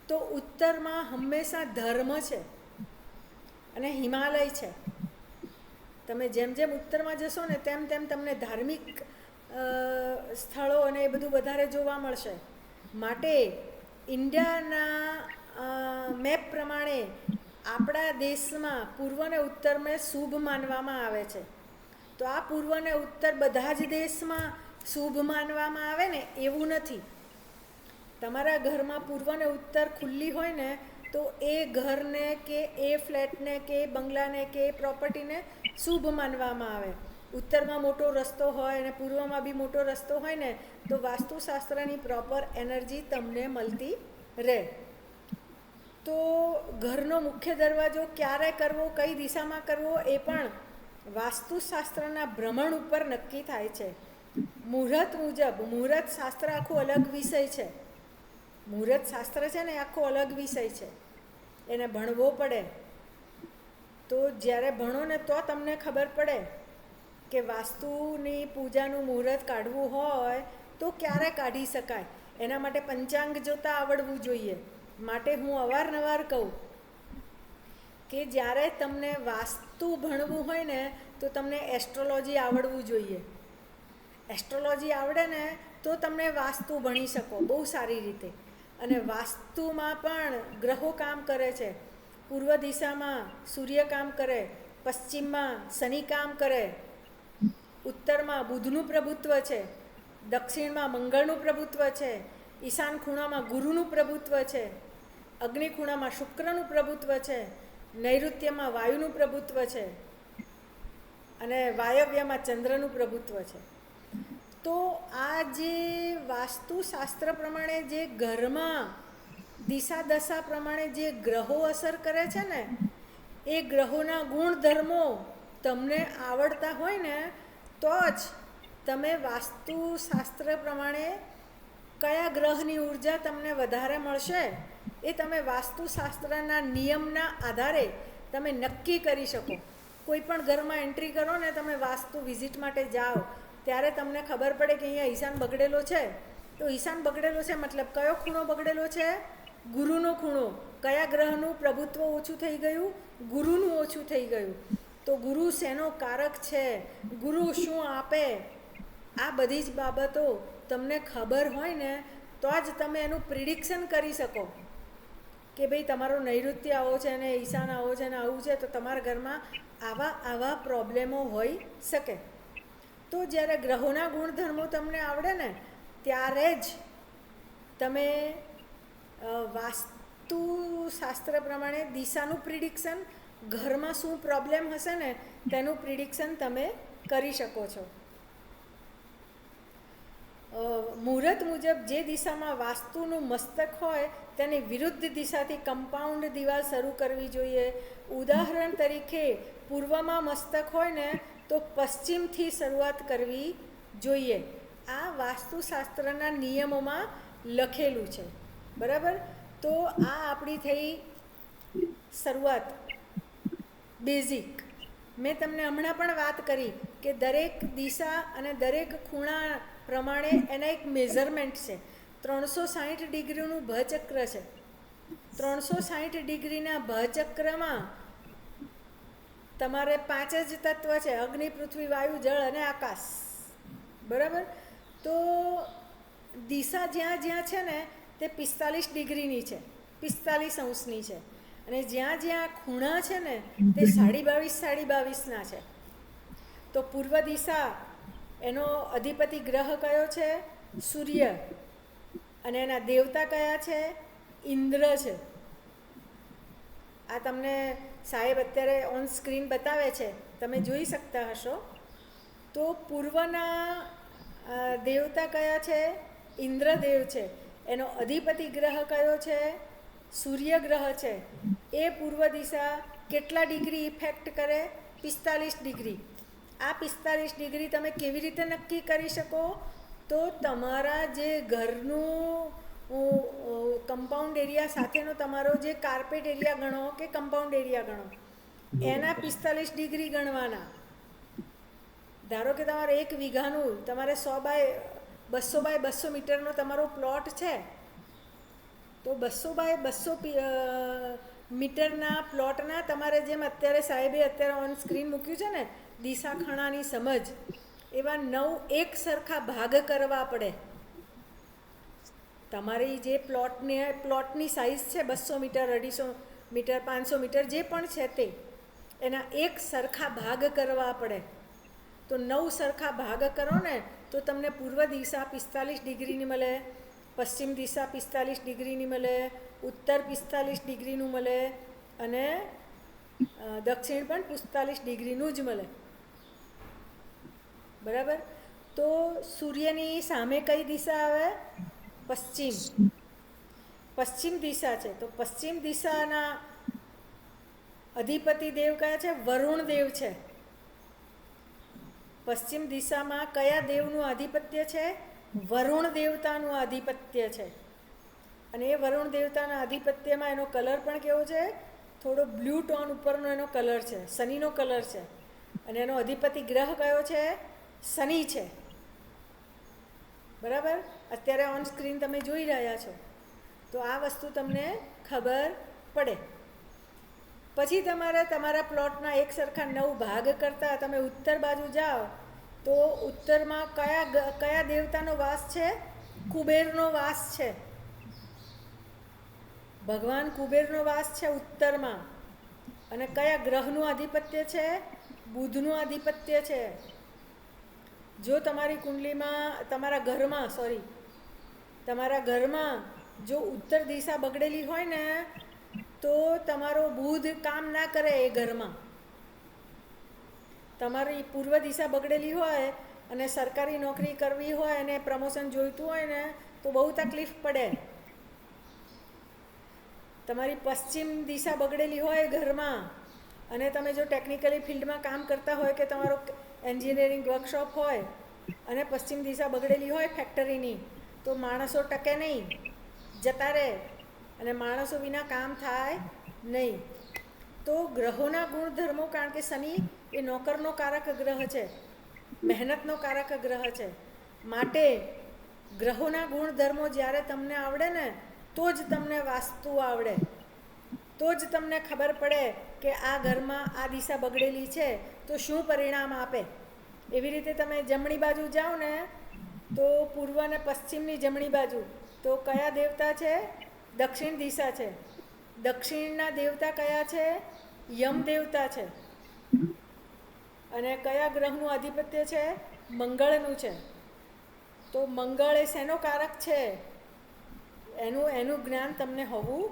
[SPEAKER 1] તો ઉત્તરમાં હંમેશા ધર્મ છે અને હિમાલય છે. તમે જેમ જેમ ઉત્તરમાં જશો ને તેમ તેમ તમને ધાર્મિક સ્થળો અને એ બધું વધારે જોવા મળશે. માટે ઇન્ડિયાના મેપ પ્રમાણે આપણા દેશમાં પૂર્વ અને ઉત્તરને શુભ માનવામાં આવે છે. તો આ પૂર્વ અને ઉત્તર બધા જ દેશમાં શુભ માનવામાં આવે ને એવું નથી. તમારા ઘરમાં પૂર્વ અને ઉત્તર ખુલ્લી હોય ને તો એ ઘરને કે એ ફ્લેટને કે એ બંગલાને કે એ પ્રોપર્ટીને શુભ માનવામાં આવે. ઉત્તરમાં મોટો રસ્તો હોય અને પૂર્વમાં બી મોટો રસ્તો હોય ને તો વાસ્તુશાસ્ત્રની પ્રોપર એનર્જી તમને મળતી રહે. તો ઘરનો મુખ્ય દરવાજો ક્યારે કરવો, કઈ દિશામાં કરવો એ પણ વાસ્તુશાસ્ત્રના ભ્રમણ ઉપર નક્કી થાય છે. મુહૂર્ત મુજબ, મુહૂર્ત શાસ્ત્ર આખું અલગ વિષય છે. મુહૂર્ત શાસ્ત્ર છે ને આખો અલગ વિષય છે, એને ભણવો પડે. તો જ્યારે ભણો ને તો તમને ખબર પડે કે વાસ્તુની પૂજાનું મુહૂર્ત કાઢવું હોય તો ક્યારે કાઢી શકાય. એના માટે પંચાંગ જોતા આવડવું જોઈએ. માટે હું અવારનવાર કહું કે જ્યારે તમને વાસ્તુ ભણવું હોય ને તો તમને એસ્ટ્રોલોજી આવડવું જોઈએ. એસ્ટ્રોલોજી આવડે ને તો તમને વાસ્તુ ભણી શકો બહુ સારી રીતે. અને વાસ્તુમાં પણ ગ્રહો કામ કરે છે. પૂર્વ દિશામાં સૂર્ય કામ કરે, પશ્ચિમમાં શનિ કામ કરે, ઉત્તરમાં બુધનું પ્રભુત્વ છે, દક્ષિણમાં મંગળનું પ્રભુત્વ છે, ઈશાન ખૂણામાં ગુરુનું પ્રભુત્વ છે, અગ્નિ ખૂણામાં શુક્રનું પ્રભુત્વ છે, નૈઋત્યમાં વાયુનું પ્રભુત્વ છે અને વાયવ્યમાં ચંદ્રનું પ્રભુત્વ છે. તો આ જે વાસ્તુશાસ્ત્ર પ્રમાણે જે ઘરમાં દિશા દશા પ્રમાણે જે ગ્રહો અસર કરે છે ને એ ગ્રહોના ગુણધર્મો તમને આવડતા હોય ને તો જ તમે વાસ્તુશાસ્ત્ર પ્રમાણે કયા ગ્રહની ઉર્જા તમને વધારે મળશે એ તમે વાસ્તુશાસ્ત્રના નિયમના આધારે તમે નક્કી કરી શકો. કોઈ પણ ઘરમાં એન્ટ્રી કરો ને તમે વાસ્તુ વિઝિટ માટે જાઓ ત્યારે તમને ખબર પડે કે અહીંયા ઈશાન બગડેલો છે. તો ઈશાન બગડેલો છે મતલબ કયો ખૂણો બગડેલો છે? ગુરુનો ખૂણો. કયા ગ્રહનું પ્રભુત્વ ઓછું થઈ ગયું? ગુરુનું ઓછું થઈ ગયું. તો ગુરુ શેનો કારક છે, ગુરુ શું આપે, આ બધી જ બાબતો તમને ખબર હોય ને તો જ તમે એનું પ્રિડિક્શન કરી શકો કે ભાઈ તમારો નૈઋત્ય આવો છે ને ઈશાન આવો છે ને આવું છે તો તમારા ઘરમાં આવા પ્રોબ્લેમો હોઈ શકે. તો જ્યારે ગ્રહોના ગુણધર્મો તમને આવડે ને ત્યારે જ તમે વાસ્તુશાસ્ત્ર પ્રમાણે દિશાનું પ્રિડિક્શન, ઘરમાં શું પ્રોબ્લેમ હશે ને તેનું પ્રિડિક્શન તમે કરી શકો છો. મુહૂર્ત મુજબ જે દિશામાં વાસ્તુનું મસ્તક હોય તેની વિરુદ્ધ દિશાથી કમ્પાઉન્ડ દિવાલ શરૂ કરવી જોઈએ. ઉદાહરણ તરીકે પૂર્વમાં મસ્તક હોય ને તો પશ્ચિમથી શરૂઆત કરવી જોઈએ. આ વાસ્તુશાસ્ત્રના નિયમોમાં લખેલું છે. બરાબર? તો આ આપણી થઈ શરૂઆત બેઝિક. મેં તમને હમણાં પણ વાત કરી કે દરેક દિશા અને દરેક ખૂણા પ્રમાણે એના એક મેઝરમેન્ટ છે. 360 ડિગ્રીનું ભચક્ર છે. 360 ડિગ્રીના ભચક્રમાં તમારે 5 જ તત્વ છે: અગ્નિ, પૃથ્વી, વાયુ, જળ અને આકાશ. બરાબર? તો દિશા જ્યાં જ્યાં છે ને તે 45 ડિગ્રીની છે, 45 અંશની છે. અને જ્યાં જ્યાં ખૂણા છે ને તે 22.5 છે. તો પૂર્વ દિશા એનો અધિપતિ ગ્રહ કયો છે? સૂર્ય. અને એના દેવતા કયા છે? ઇન્દ્ર છે. આ તમને સાહેબ અત્યારે ઓન સ્ક્રીન બતાવે છે, તમે જોઈ શકતા હશો. તો પૂર્વના દેવતા કયા છે? ઇન્દ્રદેવ છે. એનો અધિપતિ ગ્રહ કયો છે? સૂર્ય ગ્રહ છે. એ પૂર્વ દિશા કેટલા ડિગ્રી ઇફેક્ટ કરે? 45 ડિગ્રી. આ 45 ડિગ્રી તમે કેવી રીતે નક્કી કરી શકો? તો તમારા જે ઘરનું કમ્પાઉન્ડ એરિયા સાથેનો તમારો જે કાર્પેટ એરિયા ગણો કે કમ્પાઉન્ડ એરિયા ગણો, એના 45 ડિગ્રી ગણવાના. ધારો કે તમારે 1 વીઘાનું, તમારે 200 બાય 200 મીટરનો તમારો પ્લોટ છે, તો 200 બાય 200 મીટરના પ્લોટના તમારે જેમ અત્યારે સાહેબે અત્યારે ઓન સ્ક્રીન મૂક્યું છે ને દિશા ખણાની સમજ, એવા 9 એક સરખા ભાગ કરવા પડે. તમારી જે પ્લોટની સાઇઝ છે 200 મીટર, 250 મીટર, 500 મીટર જે પણ છે તે એના એક સરખા ભાગ કરવા પડે. તો 9 સરખા ભાગ કરો ને તો તમને પૂર્વ દિશા 45 ડિગ્રીની મળે, પશ્ચિમ દિશા 45 ડિગ્રીની મળે, ઉત્તર 45 ડિગ્રીનું મળે અને દક્ષિણ પણ 45 ડિગ્રીનું જ મળે. બરાબર. તો સૂર્યની સામે કઈ દિશા આવે? પશ્ચિમ. પશ્ચિમ દિશા છે. તો પશ્ચિમ દિશાના અધિપતિ દેવ કયા છે? વરુણ દેવ છે. પશ્ચિમ દિશામાં કયા દેવનું આધિપત્ય છે? વરુણ દેવતાનું આધિપત્ય છે. અને એ વરુણ દેવતાના આધિપત્યમાં એનો કલર પણ કેવો છે? થોડો બ્લુ ટોન ઉપરનો એનો કલર છે, શનિનો કલર છે. અને એનો અધિપતિ ગ્રહ કયો છે? શનિ છે. બરાબર. અત્યારે ઓન સ્ક્રીન તમે જોઈ રહ્યા છો. તો આ વસ્તુ તમને ખબર પડે. પછી તમારે તમારા પ્લોટના એક સરખા 9 ભાગ કરતા તમે ઉત્તર બાજુ જાઓ તો ઉત્તરમાં કયા દેવતાનો વાસ છે? કુબેરનો વાસ છે. ભગવાન કુબેરનો વાસ છે ઉત્તરમાં. અને કયા ગ્રહનું આધિપત્ય છે? બુધનું આધિપત્ય છે. જો તમારી કુંડલીમાં તમારા ઘરમાં જો ઉત્તર દિશા બગડેલી હોય ને તો તમારો બુધ કામ ના કરે એ ઘરમાં. તમારી પૂર્વ દિશા બગડેલી હોય અને સરકારી નોકરી કરવી હોય અને પ્રમોશન જોઈતું હોય ને તો બહુ તકલીફ પડે. તમારી પશ્ચિમ દિશા બગડેલી હોય ઘરમાં અને તમે જો ટેકનિકલી ફિલ્ડમાં કામ કરતા હોય કે તમારો એન્જિનિયરિંગ વર્કશોપ હોય અને પશ્ચિમ દિશા બગડેલી હોય ફેક્ટરીની, તો માણસો ટકે નહીં, જતા રહે અને માણસો વિના કામ થાય નહીં. તો ગ્રહોના ગુણધર્મો, કારણ કે શનિ એ નોકરનો કારક ગ્રહ છે, મહેનતનો કારક ગ્રહ છે, માટે ગ્રહોના ગુણધર્મો જ્યારે તમને આવડે ને તો જ તમને વાસ્તુ આવડે. તો જ તમને ખબર પડે કે આ ઘરમાં આ દિશા બગડેલી છે તો શું પરિણામ આપે. એવી રીતે તમે જમણી બાજુ જાઓ ને તો પૂર્વ અને પશ્ચિમની જમણી બાજુ તો કયા દેવતા છે? દક્ષિણ દિશા છે. દક્ષિણના દેવતા કયા છે? યમ દેવતા છે. અને કયા ગ્રહનું આધિપત્ય છે? મંગળનું છે. તો મંગળ એ શેનો કારક છે? એનું જ્ઞાન તમને હોવું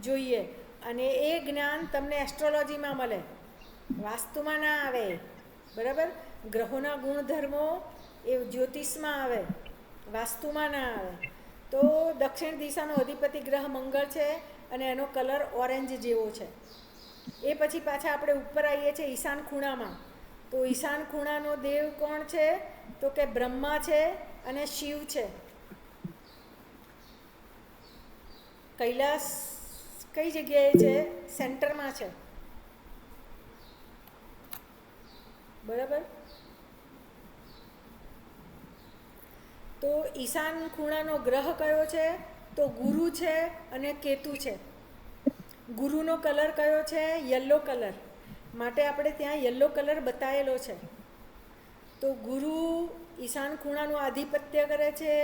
[SPEAKER 1] જોઈએ. અને એ જ્ઞાન તમને એસ્ટ્રોલોજીમાં મળે, વાસ્તુમાં ના આવે. બરાબર. ગ્રહોના ગુણધર્મો એ જ્યોતિષમાં આવે, વાસ્તુમાં ના આવે. તો દક્ષિણ દિશાનો અધિપતિ ગ્રહ મંગળ છે અને એનો કલર ઓરેન્જ જેવો છે. એ પછી પાછા આપણે ઉપર આવીએ છીએ ઈશાન ખૂણામાં. તો ઈશાન ખૂણાનો દેવ કોણ છે? તો કે બ્રહ્મા છે અને શિવ છે. કૈલાસ કઈ જગ્યાએ છે? સેન્ટરમાં છે. બરાબર. તો ઈશાન ખૂણાનો ગ્રહ કયો છે? તો ગુરુ છે અને કેતુ છે. ગુરુનો કલર કયો છે? Yellow colour. માટે આપણે ત્યાં યલો કલર બતાવેલો છે. તો ગુરુ ઈશાન ખૂણાનું આધિપત્ય કરે છે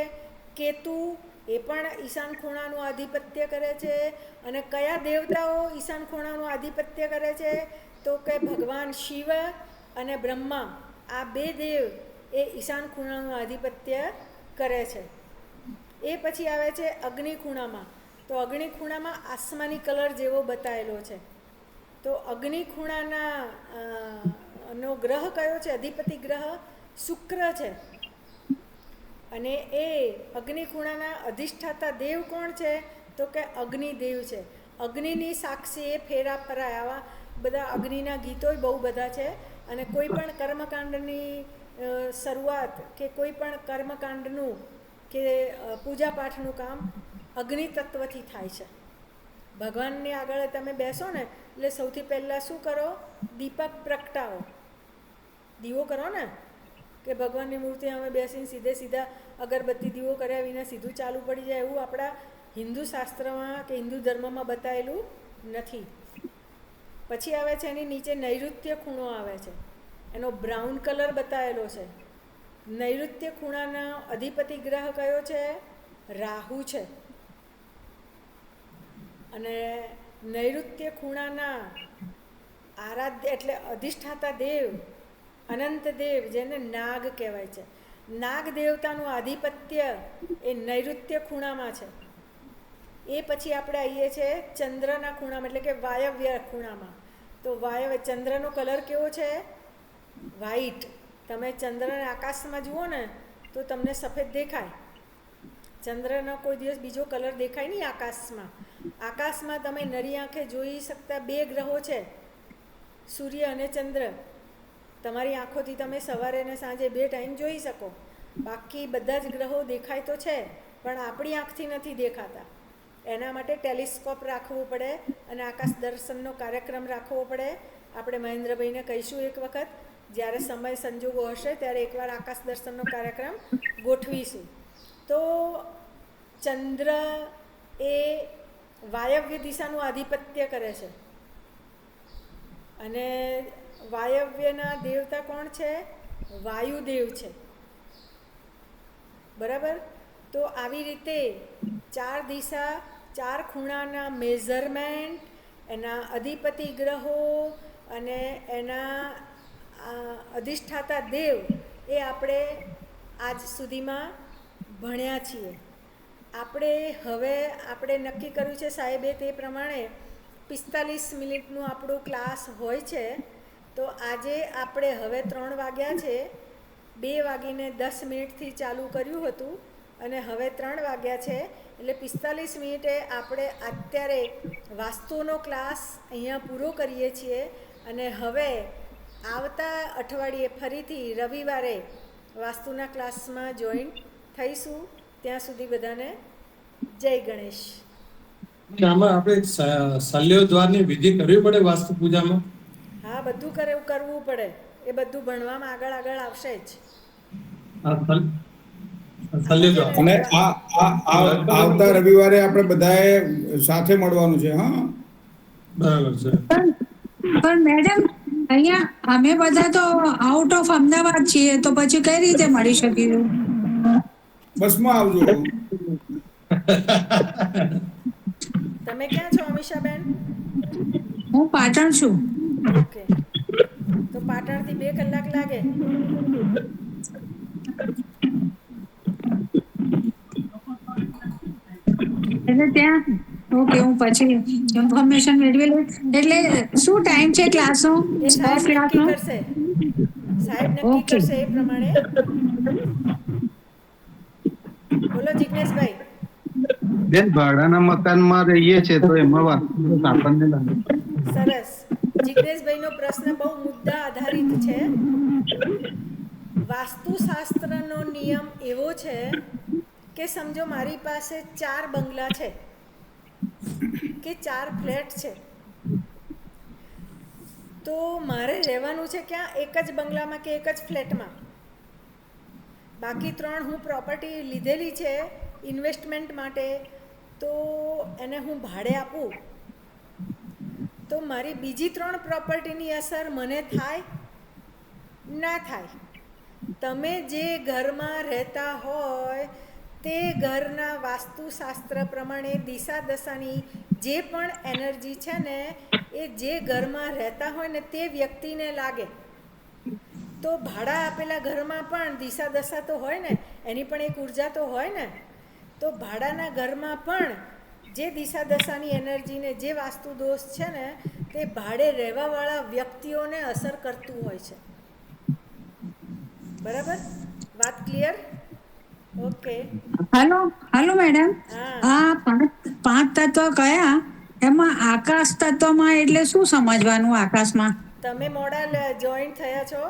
[SPEAKER 1] કેતુ એ પણ ઈશાન ખૂણાનું આધિપત્ય કરે છે. અને કયા દેવતાઓ ઈશાન ખૂણાનું આધિપત્ય કરે છે? તો કે ભગવાન શિવ અને બ્રહ્મા, આ બે દેવ એ ઈશાન ખૂણાનું આધિપત્ય કરે છે. એ પછી આવે છે અગ્નિ ખૂણામાં. તો અગ્નિ ખૂણામાં આસમાની કલર જેવો બતાવેલો છે. તો અગ્નિ ખૂણાના નો ગ્રહ કયો છે? અધિપતિ ગ્રહ શુક્ર છે. અને એ અગ્નિ ખૂણાના અધિષ્ઠાતા દેવ કોણ છે? તો કે અગ્નિદેવ છે. અગ્નિની સાક્ષી એ ફેરા ફરાય. આવા બધા અગ્નિના ગીતોય બહુ બધા છે. અને કોઈ પણ કર્મકાંડની શરૂઆત કે કોઈ પણ કર્મકાંડનું કે પૂજાપાઠનું કામ અગ્નિ તત્વથી થાય છે. ભગવાનની આગળ તમે બેસો ને એટલે સૌથી પહેલાં શું કરો? દીપક પ્રગટાવો, દીવો કરો ને, કે ભગવાનની મૂર્તિ અમે બેસીને સીધા અગરબત્તી દીવો કર્યા વિના સીધું ચાલુ પડી જાય એવું આપણા હિન્દુ શાસ્ત્રમાં કે હિન્દુ ધર્મમાં બતાવેલું નથી. પછી આવે છે એની નીચે નૈઋત્ય ખૂણો આવે છે, એનો બ્રાઉન કલર બતાવેલો છે. નૈઋત્ય ખૂણાનો અધિપતિ ગ્રહ કયો છે? રાહુ છે. અને નૈઋત્ય ખૂણાના આરાધ્ય એટલે અધિષ્ઠાતા દેવ અનંત દેવ, જેને નાગ કહેવાય છે. નાગ દેવતાનું આધિપત્ય એ નૈઋત્ય ખૂણામાં છે. એ પછી આપણે આવીએ છીએ ચંદ્રના ખૂણામાં, એટલે કે વાયવ્ય ખૂણામાં. તો ચંદ્રનો કલર કેવો છે? વ્હાઈટ. તમે ચંદ્રને આકાશમાં જુઓ ને તો તમને સફેદ દેખાય. ચંદ્રનો કોઈ દિવસ બીજો કલર દેખાય નહીં આકાશમાં. આકાશમાં તમે નરી આંખે જોઈ શકતા બે ગ્રહો છે, સૂર્ય અને ચંદ્ર. તમારી આંખોથી તમે સવારે અને સાંજે બે ટાઈમ જોઈ શકો. બાકી બધા જ ગ્રહો દેખાય તો છે, પણ આપણી આંખથી નથી દેખાતા. એના માટે ટેલિસ્કોપ રાખવું પડે અને આકાશ દર્શનનો કાર્યક્રમ રાખવો પડે. આપણે મહેન્દ્રભાઈને કહીશું એક વખત, જ્યારે સમય સંજોગો હશે ત્યારે એકવાર આકાશ દર્શનનો કાર્યક્રમ ગોઠવીશું. તો ચંદ્ર એ વાયવ્ય દિશાનું આધિપત્ય કરે છે. અને વાયવ્યના દેવતા કોણ છે? વાયુદેવ છે. બરાબર? તો આવી રીતે ચાર દિશા, ચાર ખૂણાના મેઝરમેન્ટ, એના અધિપતિ ગ્રહો અને એના અધિષ્ઠાતા દેવ એ આજ સુધીમાં ભણ્યા છીએ. આપણે નક્કી કર્યું છે સાહેબે તે પ્રમાણે 45 મિનિટનું આપણું ક્લાસ હોય છે. તો આજે આપણે હવે 3 વાગ્યા છે, 2:10 ચાલુ કર્યું હતું અને હવે 3 વાગ્યા છે, એટલે 45 મિનિટે આપણે અત્યારે વાસ્તુનો ક્લાસ અહીંયા પૂરો કરીએ છીએ. અને હવે આવતા અઠવાડિયે ફરીથી રવિવારે વાસ્તુના ક્લાસમાં જોઈન થઈશું. ત્યાં સુધી બધાને જય ગણેશ.
[SPEAKER 2] આમાં આપણે શલ્ય દ્વારની વિધિ કરવી પડે વાસ્તુ પૂજામાં?
[SPEAKER 1] હા, બધું કરવું પડે. એ બધું ભણવામાં આગળ આવશે જ.
[SPEAKER 4] અને આવતા રવિવારે આપણે બધાએ સાથે મળવાનું છે. હા,
[SPEAKER 2] બરાબર છે.
[SPEAKER 5] પણ મેડમ, અહીંયા અમે બધા તો આઉટ ઓફ અમદાવાદ છીએ, તો પછી કઈ રીતે મળી શકીશું?
[SPEAKER 4] બસમાં આવજો.
[SPEAKER 1] તમે ક્યાં છો અમીષાબેન?
[SPEAKER 5] હું પાટણ છું.
[SPEAKER 1] ઓકે, તો પાટણથી 2 કલાક લાગે.
[SPEAKER 5] એટલે ત્યાં ઓકે, હું પછી ઇન્ફોર્મેશન મેળવી લઈશ. એટલે શું ટાઈમ છે ક્લાસનો?
[SPEAKER 1] એ સાહેબ નક્કી કરશે.
[SPEAKER 5] ઓકે.
[SPEAKER 1] એ પ્રમાણે. બોલો જિગ્નેશભાઈ.
[SPEAKER 6] બેન, ભાડાના મકાનમાં રહીએ છીએ તો એમાં આપણને લાગે.
[SPEAKER 1] સરસ. જિગ્નેશભાઈનો પ્રશ્ન બહુ મુદ્દા આધારિત છે. વાસ્તુશાસ્ત્રનો નિયમ એવો છે કે સમજો મારી પાસે 4 બંગલા છે કે 4 ફ્લેટ છે, તો મારે રહેવાનું છે ક્યાં? એક જ બંગલામાં કે એક જ ફ્લેટમાં? બાકી 3 હું પ્રોપર્ટી લીધેલી છે ઇન્વેસ્ટમેન્ટ માટે, તો એને હું ભાડે આપું તો મારી બીજી 3 પ્રોપર્ટીની અસર મને થાય? ના થાય. તમે જે ઘરમાં રહેતા હોય તે ઘરના વાસ્તુશાસ્ત્ર પ્રમાણે દિશા દશાની જે પણ એનર્જી છે ને એ જે ઘરમાં રહેતા હોય ને તે વ્યક્તિને લાગે. તો ભાડા આપેલા ઘરમાં પણ દિશા દશા તો હોય ને, એની પણ એક ઉર્જા તો હોય ને. તો ભાડાના ઘરમાં પણ જે દિશા દશાની એનર્જીને જે વાસ્તુ દોષ છે ને તે ભાડે રહેવાવાળા વ્યક્તિઓને અસર કરતું હોય છે. બરાબર? વાત ક્લિયર? ઓકે.
[SPEAKER 5] હાલો મેડમ,
[SPEAKER 1] હા.
[SPEAKER 5] આ પાંચ તત્વ કયા? એમાં આકાશ તત્વમાં એટલે શું સમજવાનું આકાશમાં?
[SPEAKER 1] તમે મોડા જોઈન્ટ થયા છો,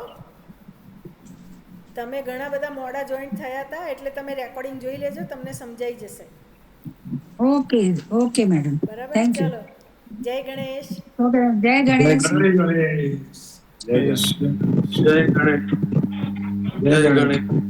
[SPEAKER 1] તમે ઘણા બધા મોડા જોઈન્ટ થયા હતા, એટલે તમે રેકોર્ડિંગ જોઈ લેજો, તમને સમજાઈ જશે.
[SPEAKER 5] ઓકે મેડમ,
[SPEAKER 1] બરાબર?
[SPEAKER 5] Thank you.
[SPEAKER 1] ચાલો, જય ગણેશ.
[SPEAKER 5] ઓકે, જય ગણેશ.
[SPEAKER 2] જય ગણેશ.
[SPEAKER 6] જય ગણેશ.
[SPEAKER 2] જય ગણેશ.